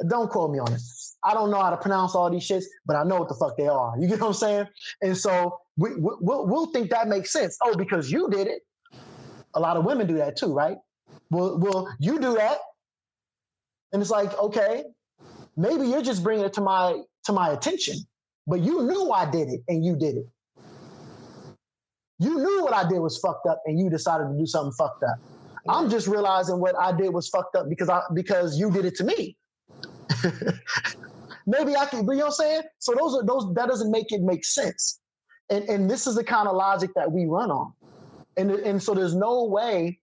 Don't quote me on it. I don't know how to pronounce all these shits, but I know what the fuck they are. You get what I'm saying? And so we'll think that makes sense. Oh, because you did it. A lot of women do that too, right? Well, you do that, and it's like, okay, maybe you're just bringing it to my attention, but you knew I did it, and you did it. You knew what I did was fucked up, and you decided to do something fucked up. I'm just realizing what I did was fucked up because you did it to me. Maybe I can, you know what I'm saying? So those that doesn't make it make sense. And this is the kind of logic that we run on. And so there's no way,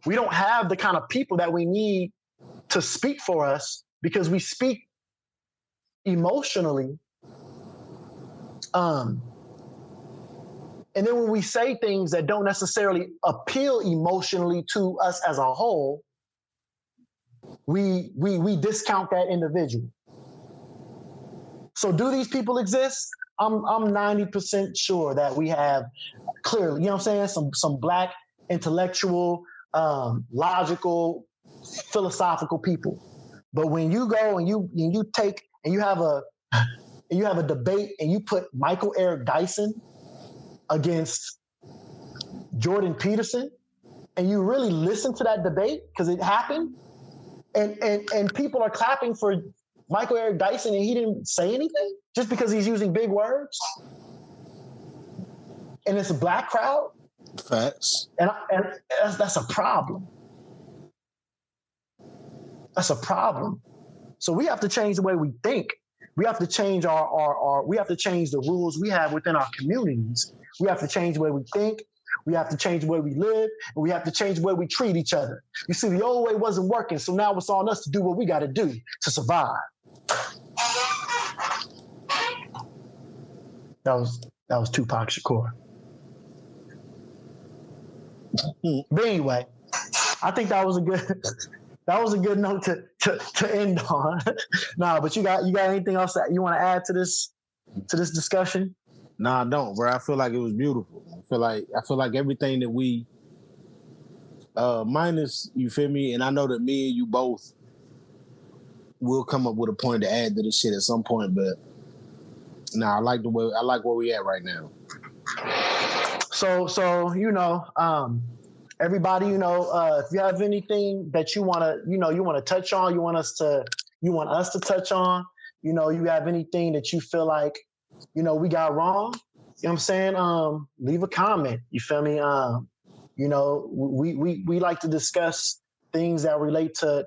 we don't have the kind of people that we need to speak for us because we speak emotionally. And then when we say things that don't necessarily appeal emotionally to us as a whole, we discount that individual. So do these people exist? I'm 90% sure that we have clearly, you know what I'm saying, some Black intellectual, logical, philosophical people. But when you go and you take and you have a debate and you put Michael Eric Dyson against Jordan Peterson, and you really listen to that debate because it happened, and people are clapping for Michael Eric Dyson and he didn't say anything just because he's using big words, and it's a Black crowd. Facts. And that's a problem. That's a problem. So we have to change the way we think. We have to change we have to change the rules we have within our communities. We have to change the way we think. We have to change the way we live, and we have to change the way we treat each other. You see, the old way wasn't working, so now it's on us to do what we got to do to survive. That was Tupac Shakur. But anyway, I think that was a good note to end on. Nah, but you got anything else that you want to add to this discussion? Nah, I don't, bro. I feel like it was beautiful. I feel like everything that we minus, you feel me? And I know that me and you both will come up with a point to add to this shit at some point, but nah, I like where we at right now. So everybody, if you have anything that you want to touch on, you want us to touch on, you have anything that you feel like, we got wrong, you know what I'm saying? Leave a comment. You feel me? We like to discuss things that relate to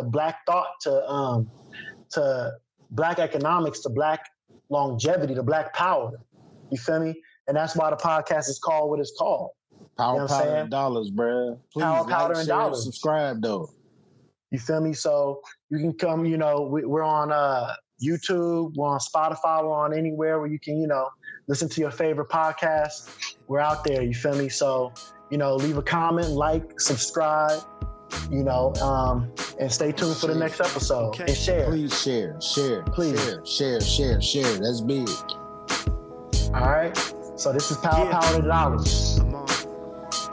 Black thought, to Black economics, to Black longevity, to Black power. You feel me? And that's why the podcast is called what it's called. Power, powder, and dollars, bro. Please Power, powder, and dollars. And subscribe, though. You feel me? So you can come, we're on YouTube, we're on Spotify, we're on anywhere where you can, listen to your favorite podcast. We're out there, you feel me? So, leave a comment, like, subscribe, and And stay tuned for the next episode. Okay. And share. Please share. Please. Share. That's big. All right. So this is Power Yeah. to the Dollars. I'm on.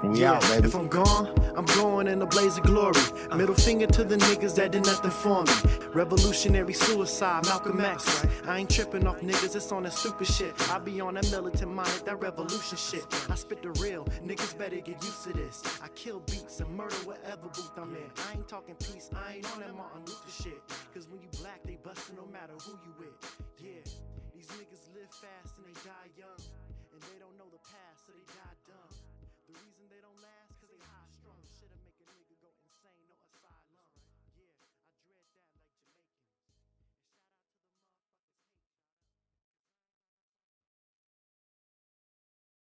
We out, baby. If I'm gone, I'm going in a blaze of glory. Middle finger to the niggas that did nothing for me. Revolutionary suicide, Malcolm X. I ain't tripping off niggas, it's on that stupid shit. I be on that militant minded, that revolution shit. I spit the real, niggas better get used to this. I kill beats and murder whatever booth I'm in. I ain't talking peace, I ain't on that Martin Luther shit. Cause when you black, they bustin' no matter who you with. Yeah, these niggas live fast and they die young. And they don't know the past, so they die dumb. The reason they don't laugh